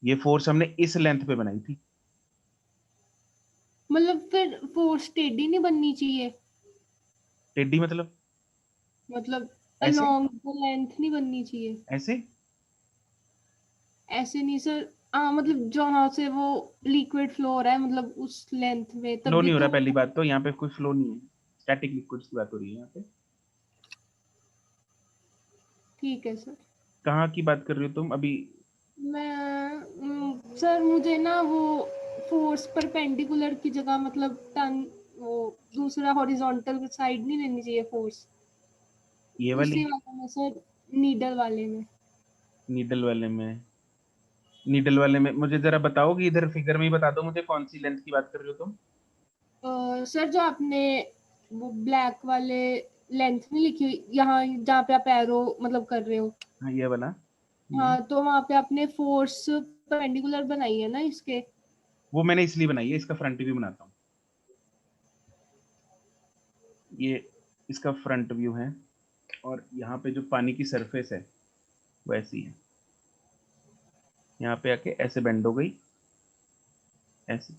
ये फोर्स हमने इस लेंथ पे बनाई थी। मतलब फिर फोर्स टेढ़ी नहीं बननी चाहिए, टेढ़ी मतलब मतलब ऐसे? अलोंग द लेंथ नहीं बननी चाहिए। ऐसे ऐसे नहीं सर, हाँ मतलब जहाँ से वो लिक्विड फ्लो हो रहा है मतलब उस लेंथ में फ्लो तभी नहीं हो रहा, तो। पहली बात तो यहाँ पे कोई फ्लो नहीं है, स्टैटिक लिक्विड्स की बात हो रही है यहाँ पे। ठीक है सर। कहाँ की बात कर रही हो तुम अभी? मैं सर मुझे ना वो फोर्स परपेंडिकुलर की जगह मतलब टन वो दूसरा हॉरिजॉन्टल साइड नहीं लेनी चाहिए फोर्स, ये वाली उसी वाले में सर, नीडल वाले में। नीडल वाले में? नीडल वाले में मुझे जरा बताओगे, इधर फिगर में ही बता दो मुझे कौन सी लेंथ की बात कर रही हो तुम? सर जो आपने वो ब्लैक वाले लेंथ नहीं लिखी हुई यहाँ जहाँ पे आप एरो मतलब कर रहे हो, हाँ ये वाला। हाँ तो वहाँ पे आपने फोर्स परपेंडिकुलर बनाई है ना इसके। वो मैंने इसलिए बनाई है, इसका फ्रंट व्यू बनाता हूँ। ये इसका फ्रंट व्यू है और यहाँ पे जो पानी की सरफेस है वो ऐसी है, यहाँ पे आके ऐसे बेंड हो गई, ऐसे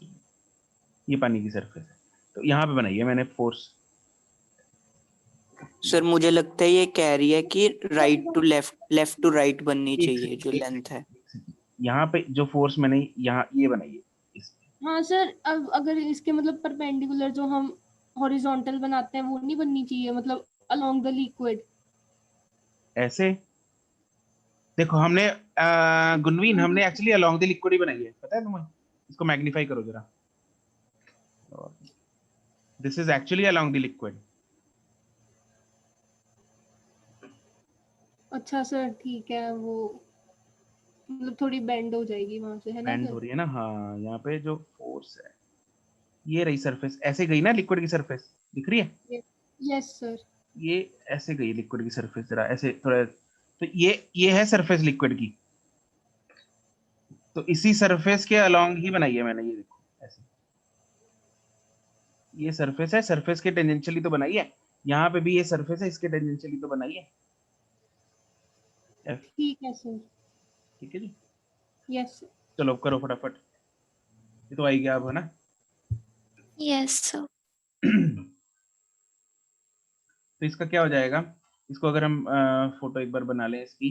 ये पानी की सरफेस है, तो यहाँ पे बनाई है मैंने फोर्स। सर मुझे लगता है ये कह रही है कि right to left, left to right बननी चाहिए जो लेंथ है। यहाँ पे जो फोर्स मैंने यहाँ ये बनाई है इस, हाँ सर, अब अगर इसके मतलब परपेंडिकुलर जो हम हॉरिजॉन्टल बनाते हैं वो नहीं बननी चाहिए मतलब अलोंग द लिक्विड। ऐसे देखो हमने गुनवीन हमने एक्चुअली अलोंग द लिक्विड ही बनाई है, पता है तुम्हें? इसको मैग्नीफाई करो जरा, this is actually along the liquid. अच्छा सर ठीक है, वो मतलब थोड़ी बेंड हो जाएगी वहां से, है ना बेंड सर? हो रही है ना, हाँ यहाँ पे जो फोर्स है ये रही सरफेस, ऐसे गई ना लिक्विड की सरफेस, दिख रही है? Yes sir. ये ऐसे गई लिक्विड की सरफेस, जरा ऐसे थोड़ा, तो ये है सरफेस लिक्विड की, तो इसी सरफेस के अलोंग ही बनाई है मैंने, ये देखो ऐसे, ये सरफेस है, सरफेस के टेंजेंशियली तो बनाई है, यहाँ पे भी ये सरफेस है, इसके टेंजेंशियली तो बनाई है। ठीक है सर। ठीक है जी, यस सर। चलो करो फटाफट, ये तो आई गया अब, है ना? Yes sir. तो इसका क्या हो जाएगा, इसको अगर हम फोटो एक बार बना लें इसकी,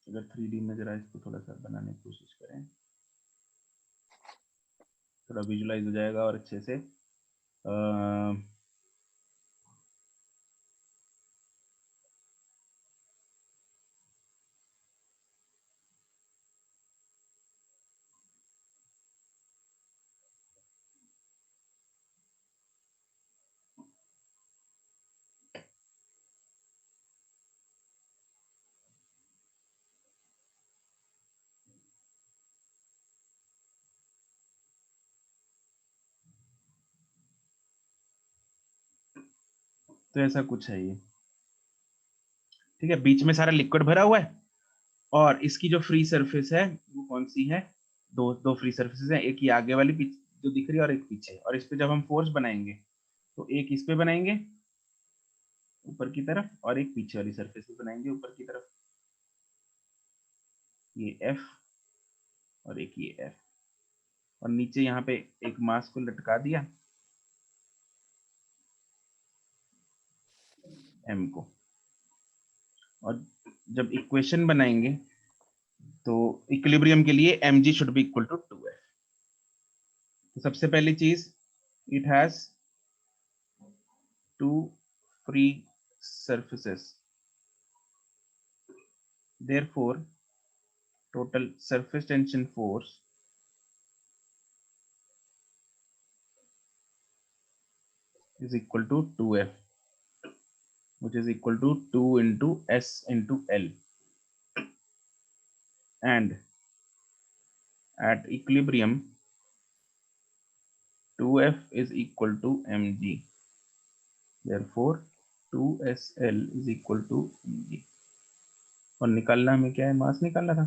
अगर 3D में जरा इसको थोड़ा सा बनाने की कोशिश करें, थोड़ा विजुलाइज हो जाएगा और अच्छे से। तो ऐसा कुछ है ये, ठीक है, बीच में सारा लिक्विड भरा हुआ है और इसकी जो फ्री सरफेस है वो कौन सी है, दो दो फ्री सरफेसेस हैं, एक ये आगे वाली जो दिख रही है और एक पीछे, और इस पे जब हम फोर्स बनाएंगे तो एक इस पे बनाएंगे ऊपर की तरफ और एक पीछे वाली सरफेस पे बनाएंगे ऊपर की तरफ, ये F और एक ये F, और नीचे यहाँ पे एक मास को लटका दिया M को, और जब इक्वेशन बनाएंगे तो इक्विलिब्रियम के लिए mg should be equal to 2f। तो सबसे पहली चीज, it has two free surfaces, therefore total surface tension force is equal to 2f, which is equal to 2 into s into L, and at equilibrium 2f is equal to mg, therefore 2sl is equal to mg। और निकालना हमें क्या है, मास निकालना था,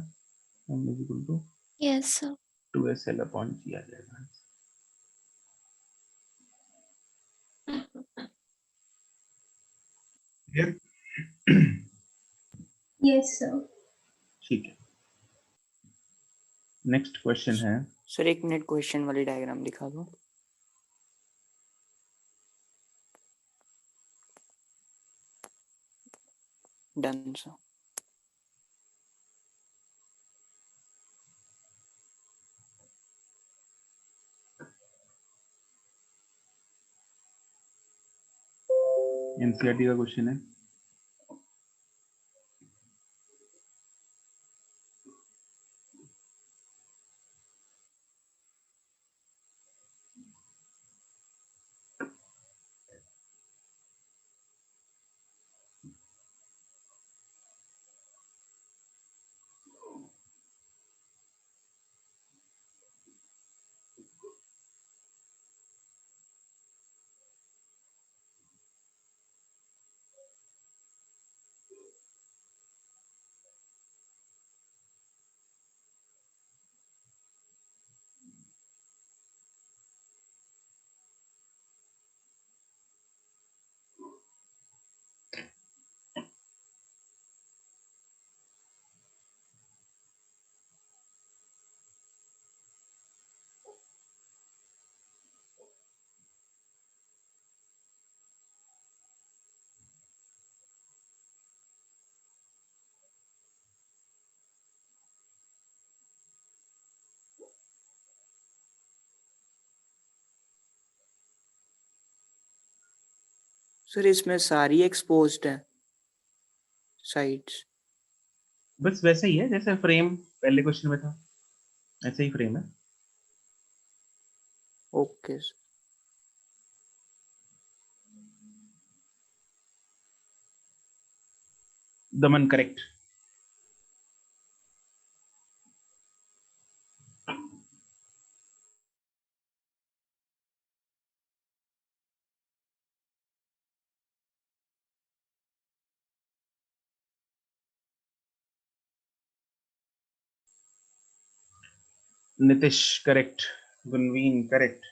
m is equal to yes sir. 2sl upon g आ जाएगा। Yes sir. ठीक है, नेक्स्ट क्वेश्चन है, सर एक मिनट, क्वेश्चन वाली डायग्राम दिखा दो। Done sir. एनसीईआरटी का क्वेश्चन है। सर इसमें सारी एक्सपोज्ड है साइड्स। बस वैसे ही है जैसे फ्रेम पहले क्वेश्चन में था, ऐसे ही फ्रेम है। Okay sir. Daman correct. Nitish correct. Gunveen correct.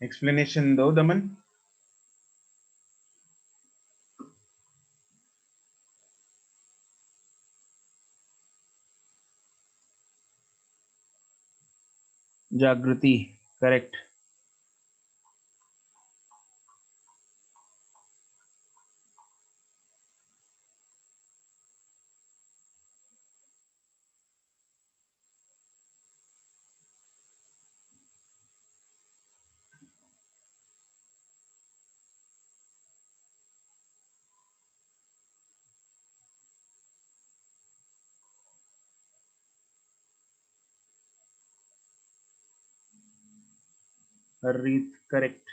Explanation दो दमन। जागृति करेक्ट। हररीत करेक्ट।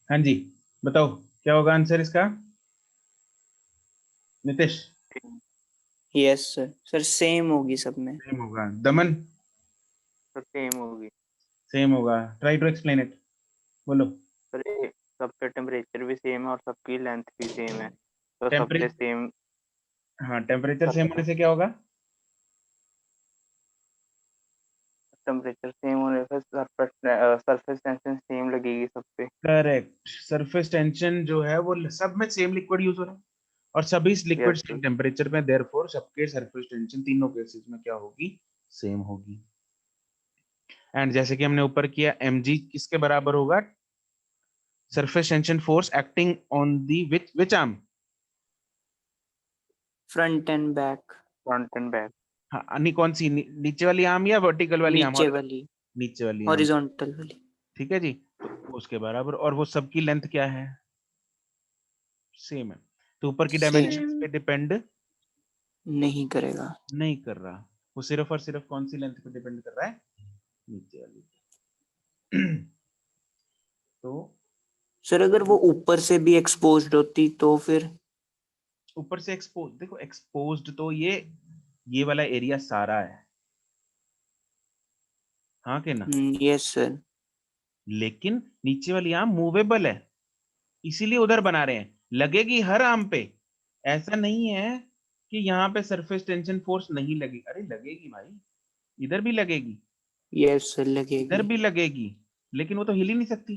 हाँ जी बताओ क्या होगा आंसर इसका। Nitish yes sir. Sir same होगी सब में। सेम होगा। दमन सर सेम होगी। सेम होगा। Try to explain it. बोलो। सर सबका टेम्परेचर भी सेम है और सबकी लेंथ भी सेम है, तो सबसे टेम्परेचर, सेम। हाँ टेम्परेचर सेम होने से क्या होगा। टेम्परेचर सेम होने से सरफेस टेंशन सेम लगेगी सब पे। करेक्ट। सरफेस टेंशन जो है वो सब में सेम लिक्विड यूज हो रहा है और सभी liquid Yes, same sir. Temperature पे, देयरफॉर सबके सरफेस टेंशन तीनों केसेस में क्या होगी, सेम होगी। एंड जैसे कि हमने ऊपर किया mg किसके बराबर होगा, surface tension force acting on the which arm. Front end back. Front end back. हाँ नहीं कौन सी, नीचे वाली आर्म या वर्टिकल वाली आर्म। नीचे वाली। नीचे वाली आर्म। हॉरिजॉन्टल वाली। ठीक है जी, तो उसके बराबर। और वो सबकी लेंथ क्या है, सेम है। तो ऊपर की डायमेंशन पे डिपेंड नहीं करेगा। नहीं कर रहा, वो सिर्फ और सिर्फ कौन सी लेंथ पे डिपेंड कर रहा है, नीचे वाली। तो सर अगर वो ऊपर से भी एक्सपोज्ड होती तो फिर। ऊपर से एक्सपोज, देखो एक्सपोज्ड तो ये वाला एरिया सारा है, हाँ के ना। Yes sir. लेकिन नीचे वाली आर्म मूवेबल है, इसीलिए उधर बना रहे हैं, लगेगी हर आर्म पे। ऐसा नहीं है कि यहाँ पे सरफेस टेंशन फोर्स नहीं लगेगी। अरे लगेगी भाई, इधर भी लगेगी, यस सर इधर लगेगी। भी लगेगी, लेकिन वो तो हिल ही नहीं सकती,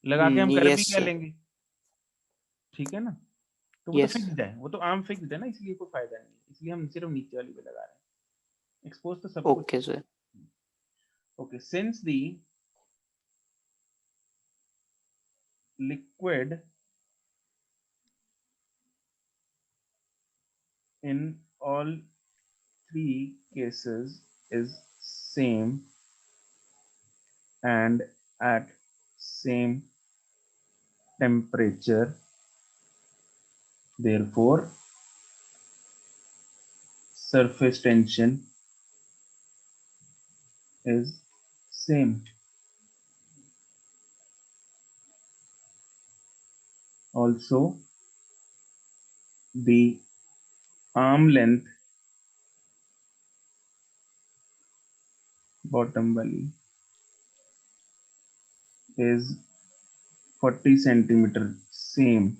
लगा के हम कर भी यस क्या सर। लेंगे, ठीक है ना। तो वो तो यस फिक्स्ड है, वो तो आर्म फिक्स्ड है ना, इसलिए कोई फायदा नहीं, इसलिए हम सिर्फ नीचे वाली पे लगा रहे हैं। एक्सपोज तो सब कुछ। Okay sir. Okay, since the liquid in all three cases is same and at same temperature, therefore surface tension is same. Also, the arm length bottom valley is 40 centimeter, same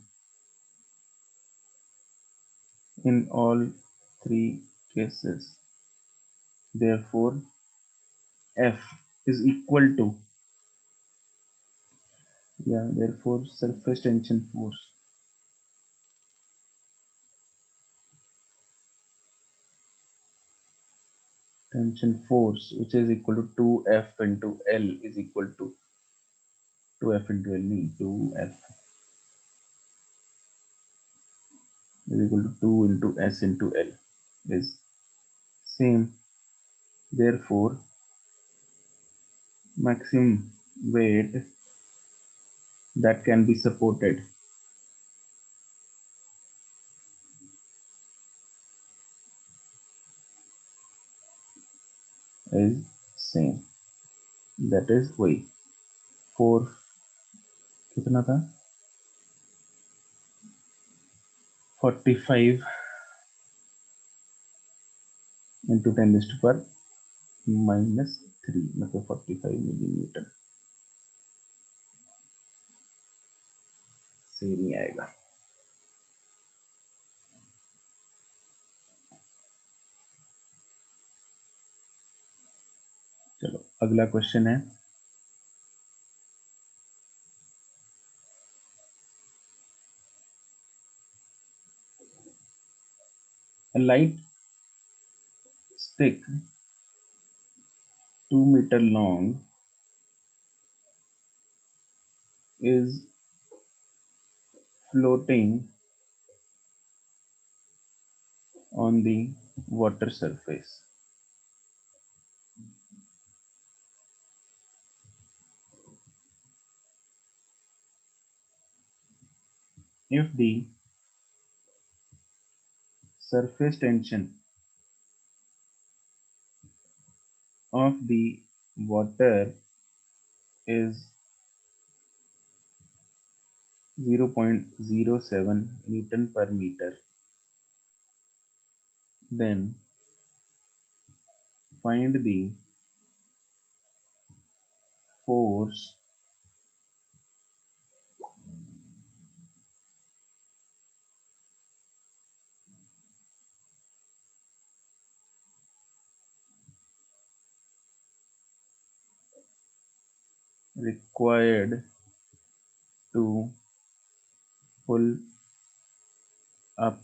in all three cases. Therefore, F is equal to, therefore surface tension force which is equal to 2F into L is equal to 2F into L, 2F is equal to 2 into S into L is same. Therefore, maximum weight that can be supported is same. That is वही 4 कितना था 45 into 10 raised to power minus 3, मतलब 45 millimetre से नहीं आएगा। चलो अगला question है, a light stick 2 meter long is floating on the water surface. If the surface tension of the water is 0.07 Newton per meter, then find the force required to pull up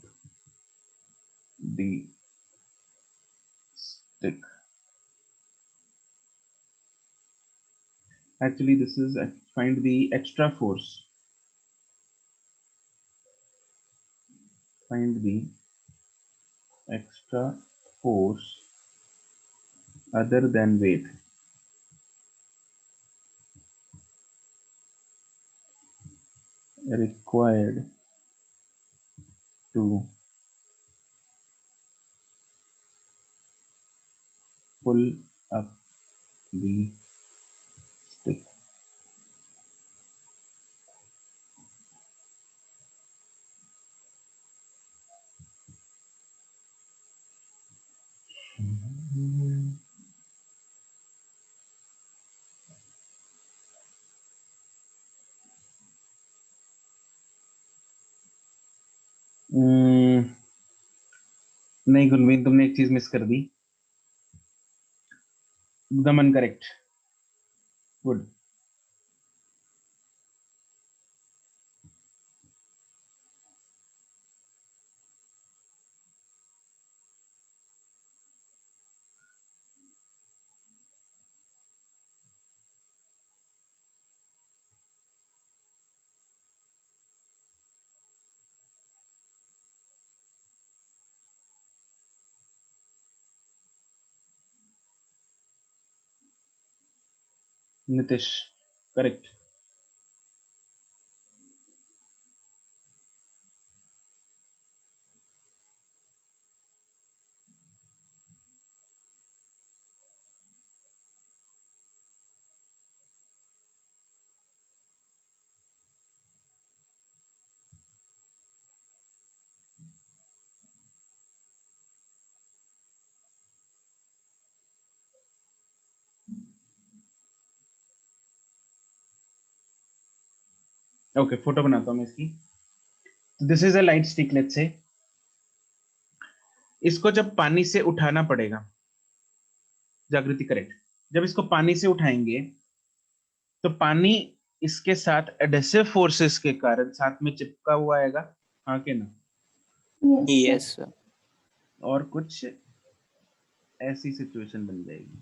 the stick. Actually, this is find the extra force. Find the extra force other than weight required to pull up the stick. नहीं गुनवीन, तुमने एक चीज miss कर दी, दमन correct, good. Nitish correct. Okay, photo बनाता हूं मैं इसकी। This is a light stick, let's say. इसको जब पानी से उठाना पड़ेगा, जागृति करेक्ट, जब इसको पानी से उठाएंगे तो पानी इसके साथ एडेसिव फोर्सेस के कारण साथ में चिपका हुआ आएगा, हाँ के ना? Yes sir. और कुछ ऐसी सिचुएशन बन जाएगी।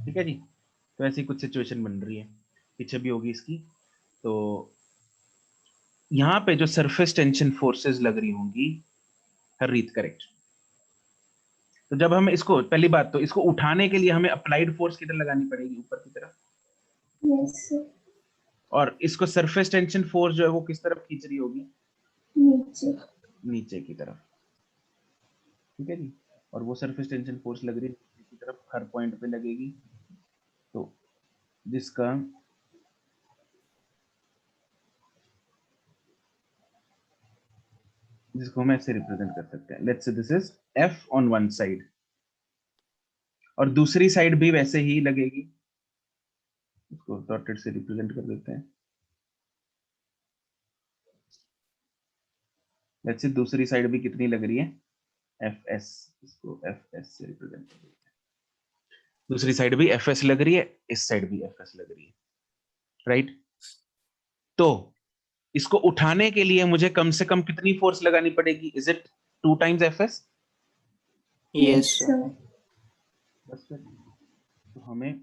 ठीक है जी, तो ऐसी कुछ सिचुएशन बन रही है, पीछे भी होगी इसकी। तो यहाँ पे जो सरफेस टेंशन फोर्सेस लग रही होंगी, हररीत करेक्ट। तो जब हम इसको, पहली बात तो इसको उठाने के लिए हमें अप्लाइड फोर्स किधर लगानी पड़ेगी? ऊपर की तरफ। Yes sir. और इसको सरफेस टेंशन फोर्स जो है वो किस तरफ खींच रही होगी? नीचे। नीचे की तरफ। ठीक है जी, और वो सरफेस टेंशन फोर्स लग रही है नीचे की तरफ, हर पॉइंट पे लगेगी। तो जिसका जिसको हम ऐसे रिप्रेजेंट कर सकते हैं, let's say this is F on one side, और दूसरी साइड भी वैसे ही लगेगी, इसको डॉटेड से रिप्रेजेंट कर देते हैं। लेट्स से दूसरी साइड भी कितनी लग रही है? FS, इसको FS से रिप्रेजेंट कर देते हैं। दूसरी साइड भी FS लग रही है, इस साइड भी FS लग रही है, राइट? तो इसको उठाने के लिए मुझे कम से कम कितनी फोर्स लगानी पड़ेगी? Is it 2 times FS? Yes sir. बस फिर तो हमें,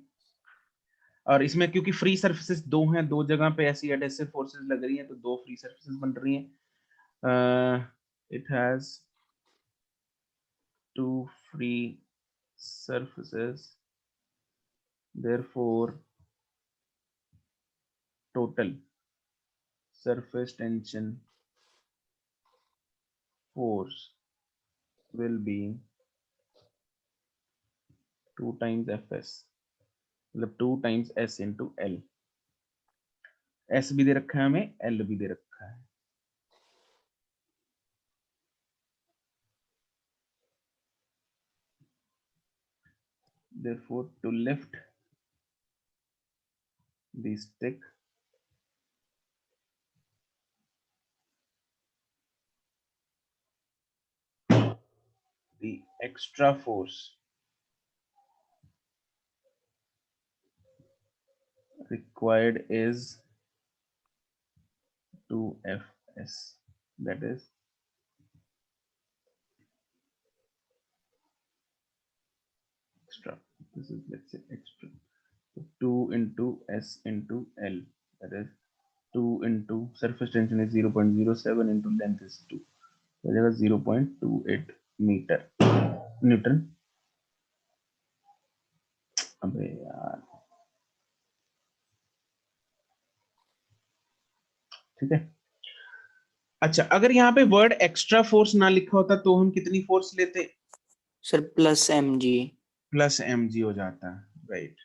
और इसमें क्योंकि फ्री सरफेसेस दो हैं, दो जगह पे ऐसी एडेसिव फोर्सेस लग रही हैं, तो दो फ्री सरफेसेस बन रही हैं। It has 2 free surfaces, therefore total surface tension force will be 2 times FS, मतलब 2 times S into L। S भी दे रखा है हमें, L भी दे रखा है। Therefore to lift the stick, the extra force required is 2FS, that is extra, this is, let's say, extra, so 2 into S into L, that is 2 into surface tension is 0.07 into length is 2, so that is 0.28 meter Newton। अबे यार, ठीक है। अच्छा, अगर यहाँ पे word extra force ना लिखा होता तो हम कितनी फोर्स लेते? Sir plus mg। Plus mg हो जाता, राइट।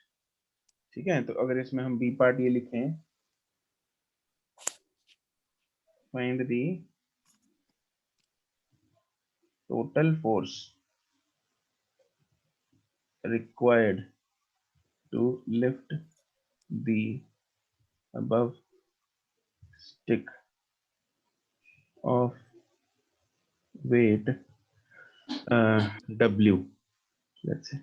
ठीक है, तो अगर इसमें हम बी पार्ट ये लिखें, find the total force required to lift the above stick of weight W, let's say.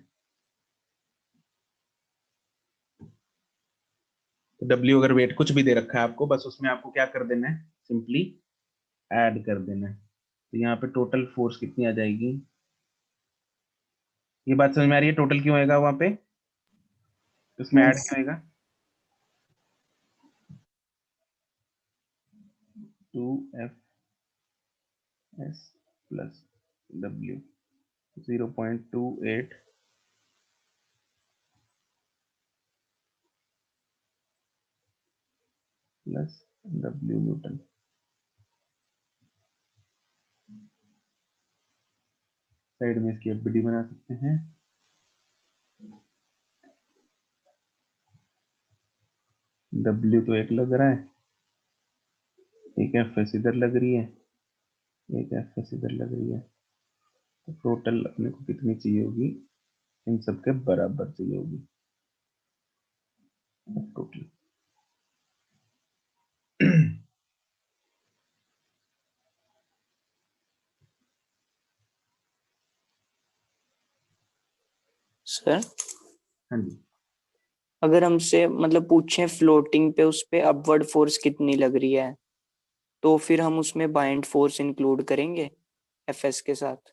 W अगर वेट कुछ भी दे रखा है आपको, बस उसमें आपको क्या कर देना है, सिंपली ऐड कर देना है। तो यहाँ पे टोटल फोर्स कितनी आ जाएगी, ये बात समझ में आ रही है? टोटल क्यों आएगा वहां पे, उसमें ऐड क्यों आएगा? 2Fs plus W 0.28 plus W Newton. Side में इसकी एफबीडी बना सकते हैं। W तो एक लग रहा है, एक Fs इधर लग रही है, एक Fs इधर लग रही है, तो टोटल अपने को कितनी चाहिए होगी, इन सब के बराबर चाहिए होगी टोटल। सर हाँ जी, अगर हमसे मतलब पूछे फ्लोटिंग पे उस पे अपवर्ड फोर्स कितनी लग रही है, तो फिर हम उसमें बाइंड फोर्स इंक्लूड करेंगे एफएस के साथ।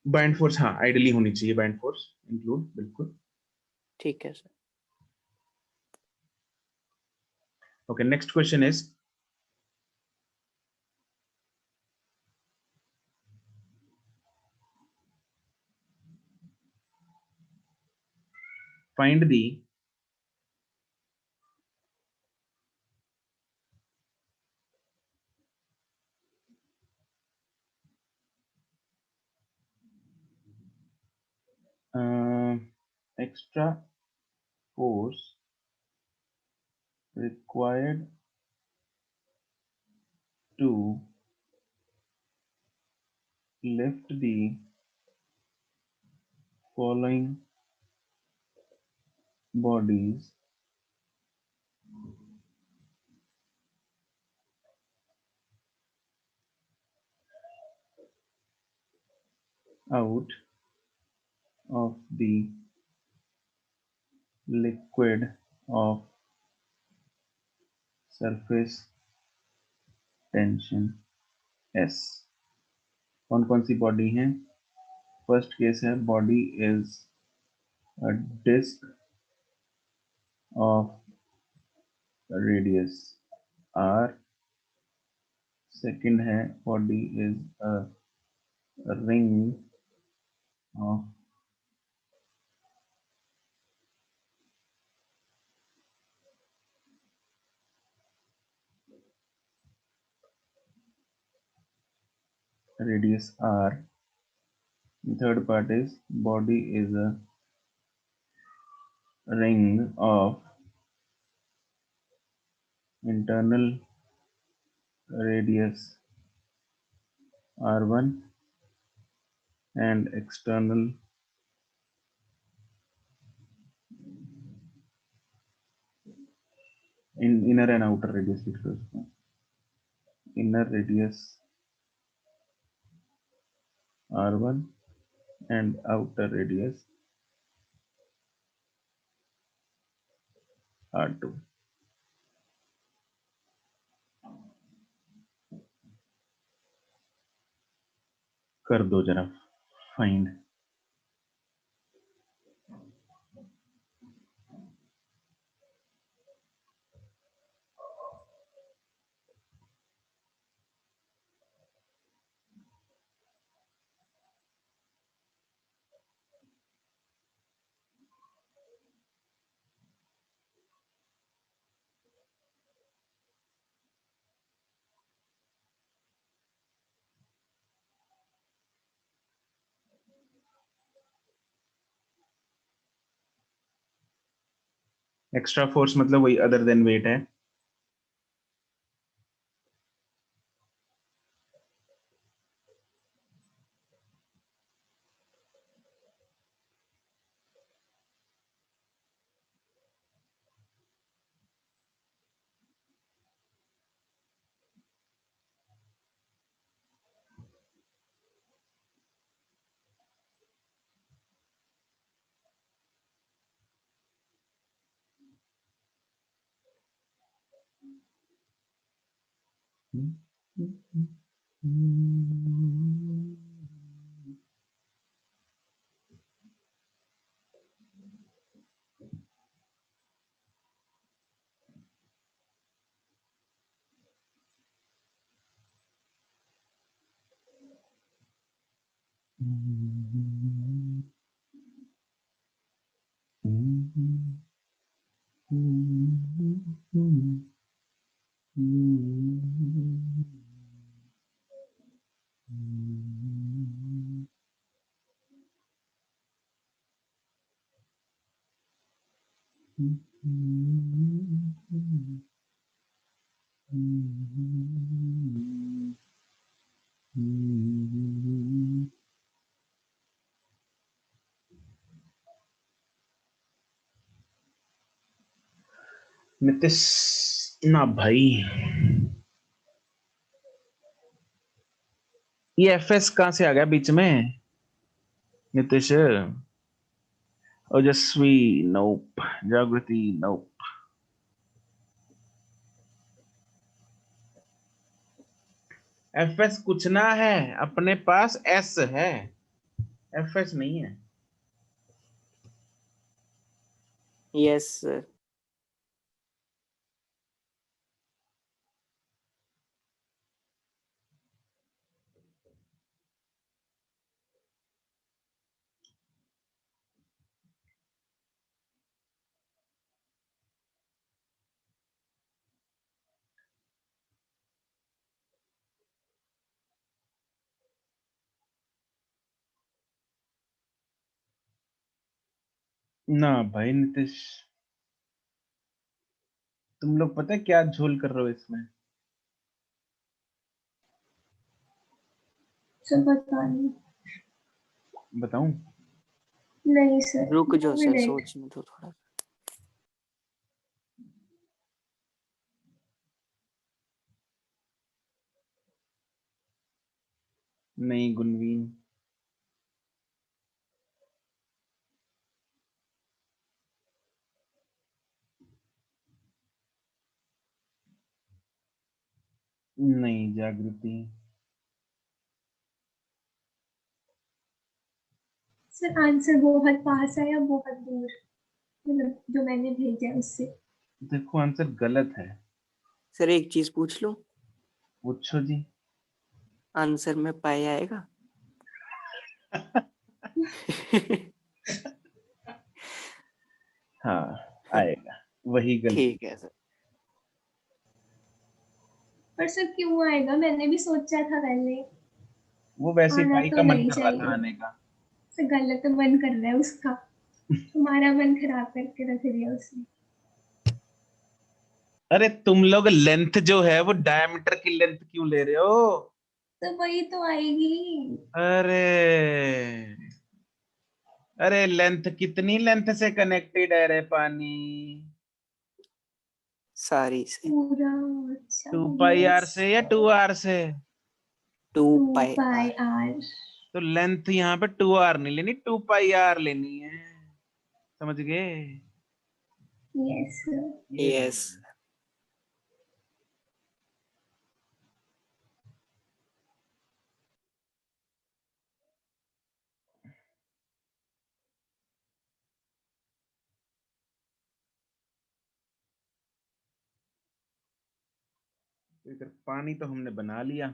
बाइंड फोर्स, हाँ आइडियली होनी चाहिए बाइंड फोर्स इंक्लूड, बिल्कुल। ठीक है sir. Okay, next question is find the extra force required to lift the following bodies out of the liquid of surface tension S। कौन कौन सी बॉडी है? फर्स्ट केस है, body is a disc of radius R। Second है, body is a ring of radius R। Third part is body is a ring of internal radius R1 and external inner and outer radius लिख लो उसको, inner radius R1 and outer radius R2। कर दो जरा find. Extra force मतलब वही other than wait है। नितिश ना भाई, ये एफएस कहाँ से आ गया बीच में? नितिश, ओजस्वी नोप, जागृति नोप। एफएस कुछ ना है, अपने पास एस है, एफएस नहीं है। Yes sir. ना भाई नितिश, तुम लोग पता है क्या झोल कर रहे हो इसमें? सर बता नहीं। बताऊं? नहीं सर, रुक जाओ सर, मिनट। सोचने दो थोड़ा। नहीं गुनवीन, नहीं जागृति, सर आंसर बहुत पास है या बहुत दूर, मतलब जो मैंने भेजा है उससे? देखो आंसर गलत है। सर एक चीज पूछ लो, पूछो जी। आंसर में पाई आएगा? हाँ आएगा, वही गलती। ठीक है सर। पर सर क्यों आएगा, मैंने भी सोचा था पहले। वो वैसे आना पाई तो का मन नहीं कर रहा था चाहिए। आने का। सर गलत मन कर रहा है उसका, तुम्हारा मन खराब करके रख दिया उसने। अरे तुम लोग लेंथ जो है वो डायमीटर की लेंथ क्यों ले रहे हो? तो वही तो आएगी। अरे अरे लेंथ कितनी लेंथ से कनेक्टेड है रे पानी? सारी से। पूरा। अच्छा 2πr से या 2r से? 2πr। Pi are. तो लेंथ यहाँ पे 2r नहीं लेनी, 2πr लेनी है, समझ गए? Yes sir. ये यस। इधर पानी तो हमने बना लिया,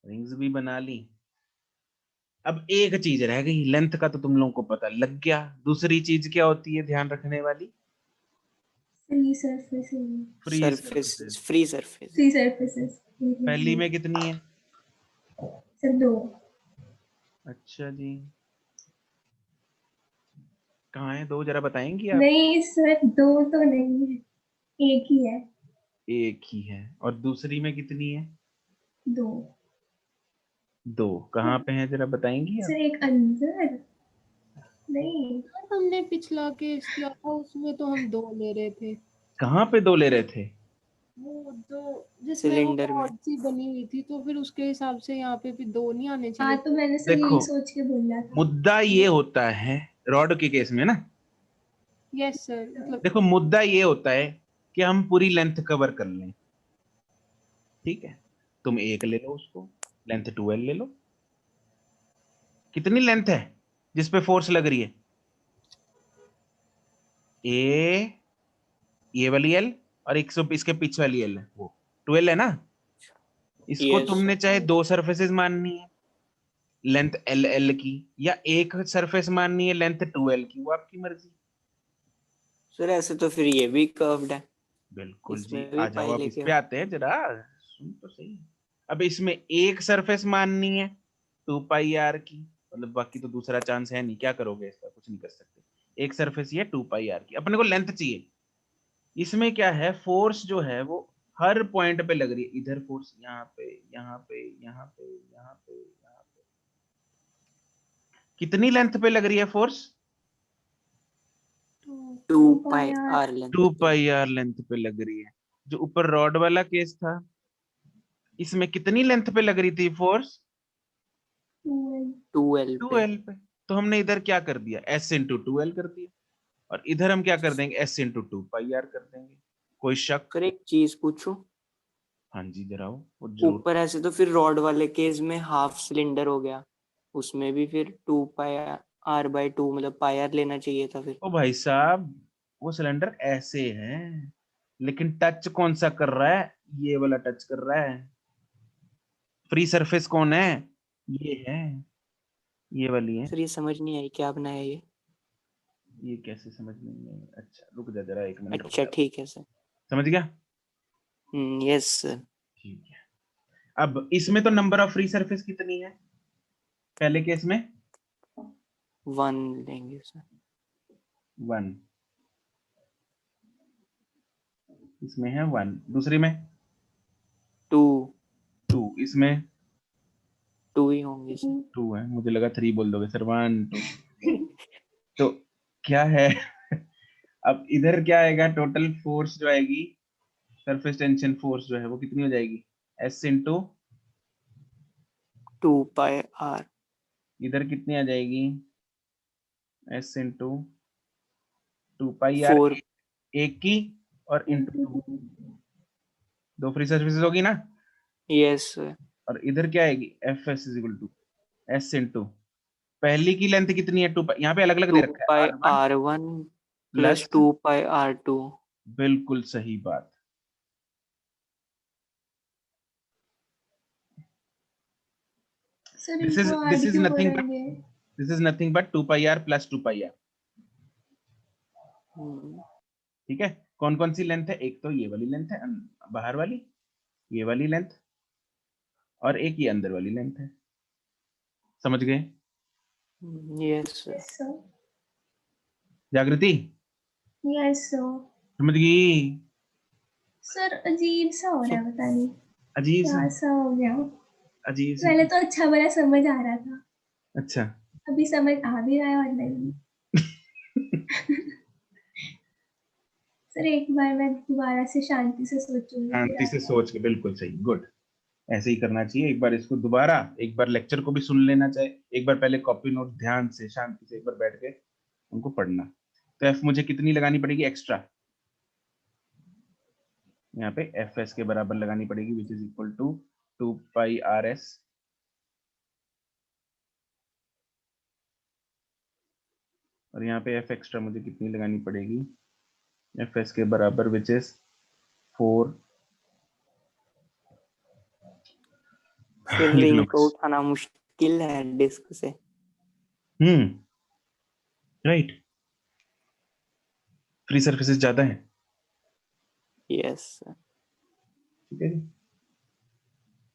रिंग्स भी बना ली। अब एक चीज रह गई, लेंथ का तो तुम लोगों को पता लग गया। दूसरी चीज क्या होती है ध्यान रखने वाली? Free surface. Free surface, surfaces. Free surface. Free surfaces. पहली में कितनी है? सर 2। अच्छा जी, कहाँ है 2, जरा बताएंगी आप? नहीं सर 2 तो नहीं है, एक ही है। एक ही है। और दूसरी में कितनी है? 2। 2 कहाँ पे है जरा बताएंगी आप? सर एक अंदर नहीं। सर हमने पिछला केस किया था उसमें तो हम 2 ले रहे थे। कहाँ पे 2 ले रहे थे? वो जो जिसमें वो सिलेंडर में। पॉड सी बनी हुई थी, तो फिर उसके हिसाब से यहाँ पे भी 2 नहीं आने हाँ चाहिए। तो मैंने सर देखो, यही सोच के बोला था। मुद्दा ये होता है रॉड के केस में ना, यस सर, मतलब देखो मुद्दा ये होता है कि हम पूरी लेंथ कवर कर लें। ठीक है, तुम एक ले लो, उसको लेंथ 12 ले लो। कितनी लेंथ है जिस पे फोर्स लग रही है? ये वाली एल और 100 इसके पीछे वाली एल है, वो 12 है ना। इसको Yes, तुमने sir. चाहे दो सरफेसेस माननी है लेंथ एल एल की, या एक सरफेस माननी है लेंथ 2l की, वो आपकी मर्जी। सर ऐसे तो फिर ये भी कर्व्ड है, बिल्कुल जी, इसमें भी आ जाओ पाई अब इस लेके पे आते हैं जरा, सुन तो सही। अब इसमें एक सरफेस माननी है 2πr की, मतलब बाकी तो दूसरा चांस है नहीं, क्या करोगे इसका, कुछ नहीं कर सकते। एक सरफेस ये 2πr की, अपने को लेंथ चाहिए। इसमें क्या है, फोर्स जो है वो हर पॉइंट पे लग रही है। इधर फोर्स यहाँ पे, यहाँ पे, यहाँ पे, यहाँ पे, यहाँ पे। कितनी लेंथ पे लग रही है force? 2πr length 2πr length पे लग रही है। जो ऊपर रॉड वाला केस था, इसमें कितनी लेंथ पे लग रही थी फोर्स? 2l पे। 2l पे। तो हमने इधर क्या कर दिया, s इंटू 2l कर दिया, और इधर हम क्या कर देंगे, s इंटू 2πr कर देंगे। कोई शक? सर एक चीज पूछूं, हाँ जी जराओ, वो जरूर। ऊपर ऐसे तो फिर रॉड वाले केस में हाफ सिलेंडर हो गया, उसमें भी फिर 2πr/2 मतलब πr लेना चाहिए था फिर। ओ भाई साहब, वो सिलेंडर ऐसे है, लेकिन टच कौन सा कर रहा है? ये वाला टच कर रहा है। फ्री सरफेस कौन है? ये है, ये वाली है। सर ये समझ नहीं आई क्या बनाया ये कैसे समझ नहीं है? अच्छा रुक जा जरा, एक मिनट रुक अच्छा जा। ठीक है सर। समझ गया? Yes sir. ठीक है। अब इसमें तो नंबर ऑफ फ्री सरफेस कितनी है पहले केस में? 1 लेंगे सर। 1, इसमें है 1, दूसरी में 2 इसमें 2 ही होंगे सर। 2 है, मुझे लगा 3 बोल दोगे सर। 1 2 तो क्या है अब इधर क्या आएगा, टोटल फोर्स जो आएगी, सरफेस टेंशन फोर्स जो है वो कितनी हो जाएगी, s इंटू 2πr। इधर कितनी आ जाएगी, s इंटू 2πr, 4 एक की और इंटू 2, दो फ्री सरफेसेस होगी ना। Yes sir. और इधर क्या आएगी, fs is equal to s into पहली की लेंथ कितनी है, 2 यहाँ पे अलग अलग दे रखा है, r1 2πr1 plus plus 2πr2। बिल्कुल सही बात। सर दिस इज इनको दिस ऐड इज क्यों नथिंग बट करेंगे? This is nothing but 2πr plus 2πr। ठीक है, कौन कौन सी लेंथ है, एक तो ये वाली लेंथ है बाहर वाली, ये वाली लेंथ, और एक ये अंदर वाली लेंथ है। समझ गए? Yes sir. Yes sir. जागृति यस सर। समझ गई? सर अजीब सा हो रहा है, पता नहीं अजीब क्या सा, सा हो गया। अजीब सा। पहले तो अच्छा बड़ा समझ आ रहा था, अच्छा अभी समझ आ भी रहा है और नहीं। सर एक बार मैं दोबारा से शांति से सोचूंगी। शांति से सोच के, बिल्कुल सही, गुड। ऐसे ही करना चाहिए। एक बार इसको दोबारा, एक बार लेक्चर को भी सुन लेना चाहिए, एक बार पहले कॉपी नोट ध्यान से शांति से एक बार बैठ के उनको पढ़ना। तो एफ मुझे कितनी लगानी पड़ेगी एक्स्ट्रा, यहाँ पे एफ एस के बराबर लगानी पड़ेगी, which is equal to 2πrs और यहाँ पे एफ एक्स्ट्रा मुझे कितनी लगानी पड़ेगी, एफ एस के बराबर विच इज 4। फिर लिख लो रिंग को उठाना मुश्किल है डिस्क से। राइट, फ्री सर्फेसेस ज्यादा है। Yes sir. ठीक है जी,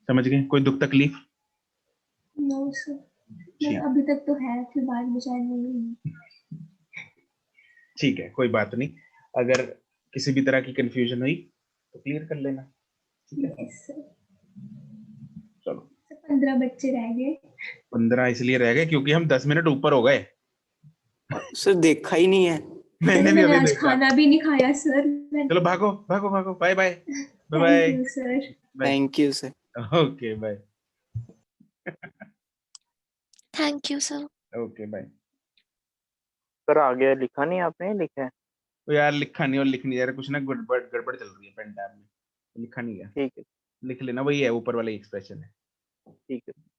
समझ गए? कोई दुख तकलीफ? नो सर, ठीक, अभी तक तो है, फिर बाद में शायद नहीं हुई। ठीक है, कोई बात नहीं। अगर किसी भी तरह की कंफ्यूजन हुई तो क्लियर कर लेना। ठीक है, यस सर। चलो 15 बच्चे रह गए। 15 इसलिए रह गए क्योंकि हम 10 मिनट ऊपर हो गए। सर देखा ही नहीं है। मैंने भी मैंने अभी आज देखा। खाना भी नहीं खाया सर। चलो भागो भागो भागो, bye bye bye thank bye you sir. Thank you sir. Okay bye, thank you sir. Okay bye. Sir आगे लिखा नहीं आपने, लिखा है? तो यार लिखा नहीं और लिख नहीं यार, कुछ ना गड़बड़ गड़बड़ चल रही है पेन टैब में, लिखा नहीं गया। ठीक है लिख लेना, वही है ऊपर वाला एक्सप्रेशन है। ठीक है।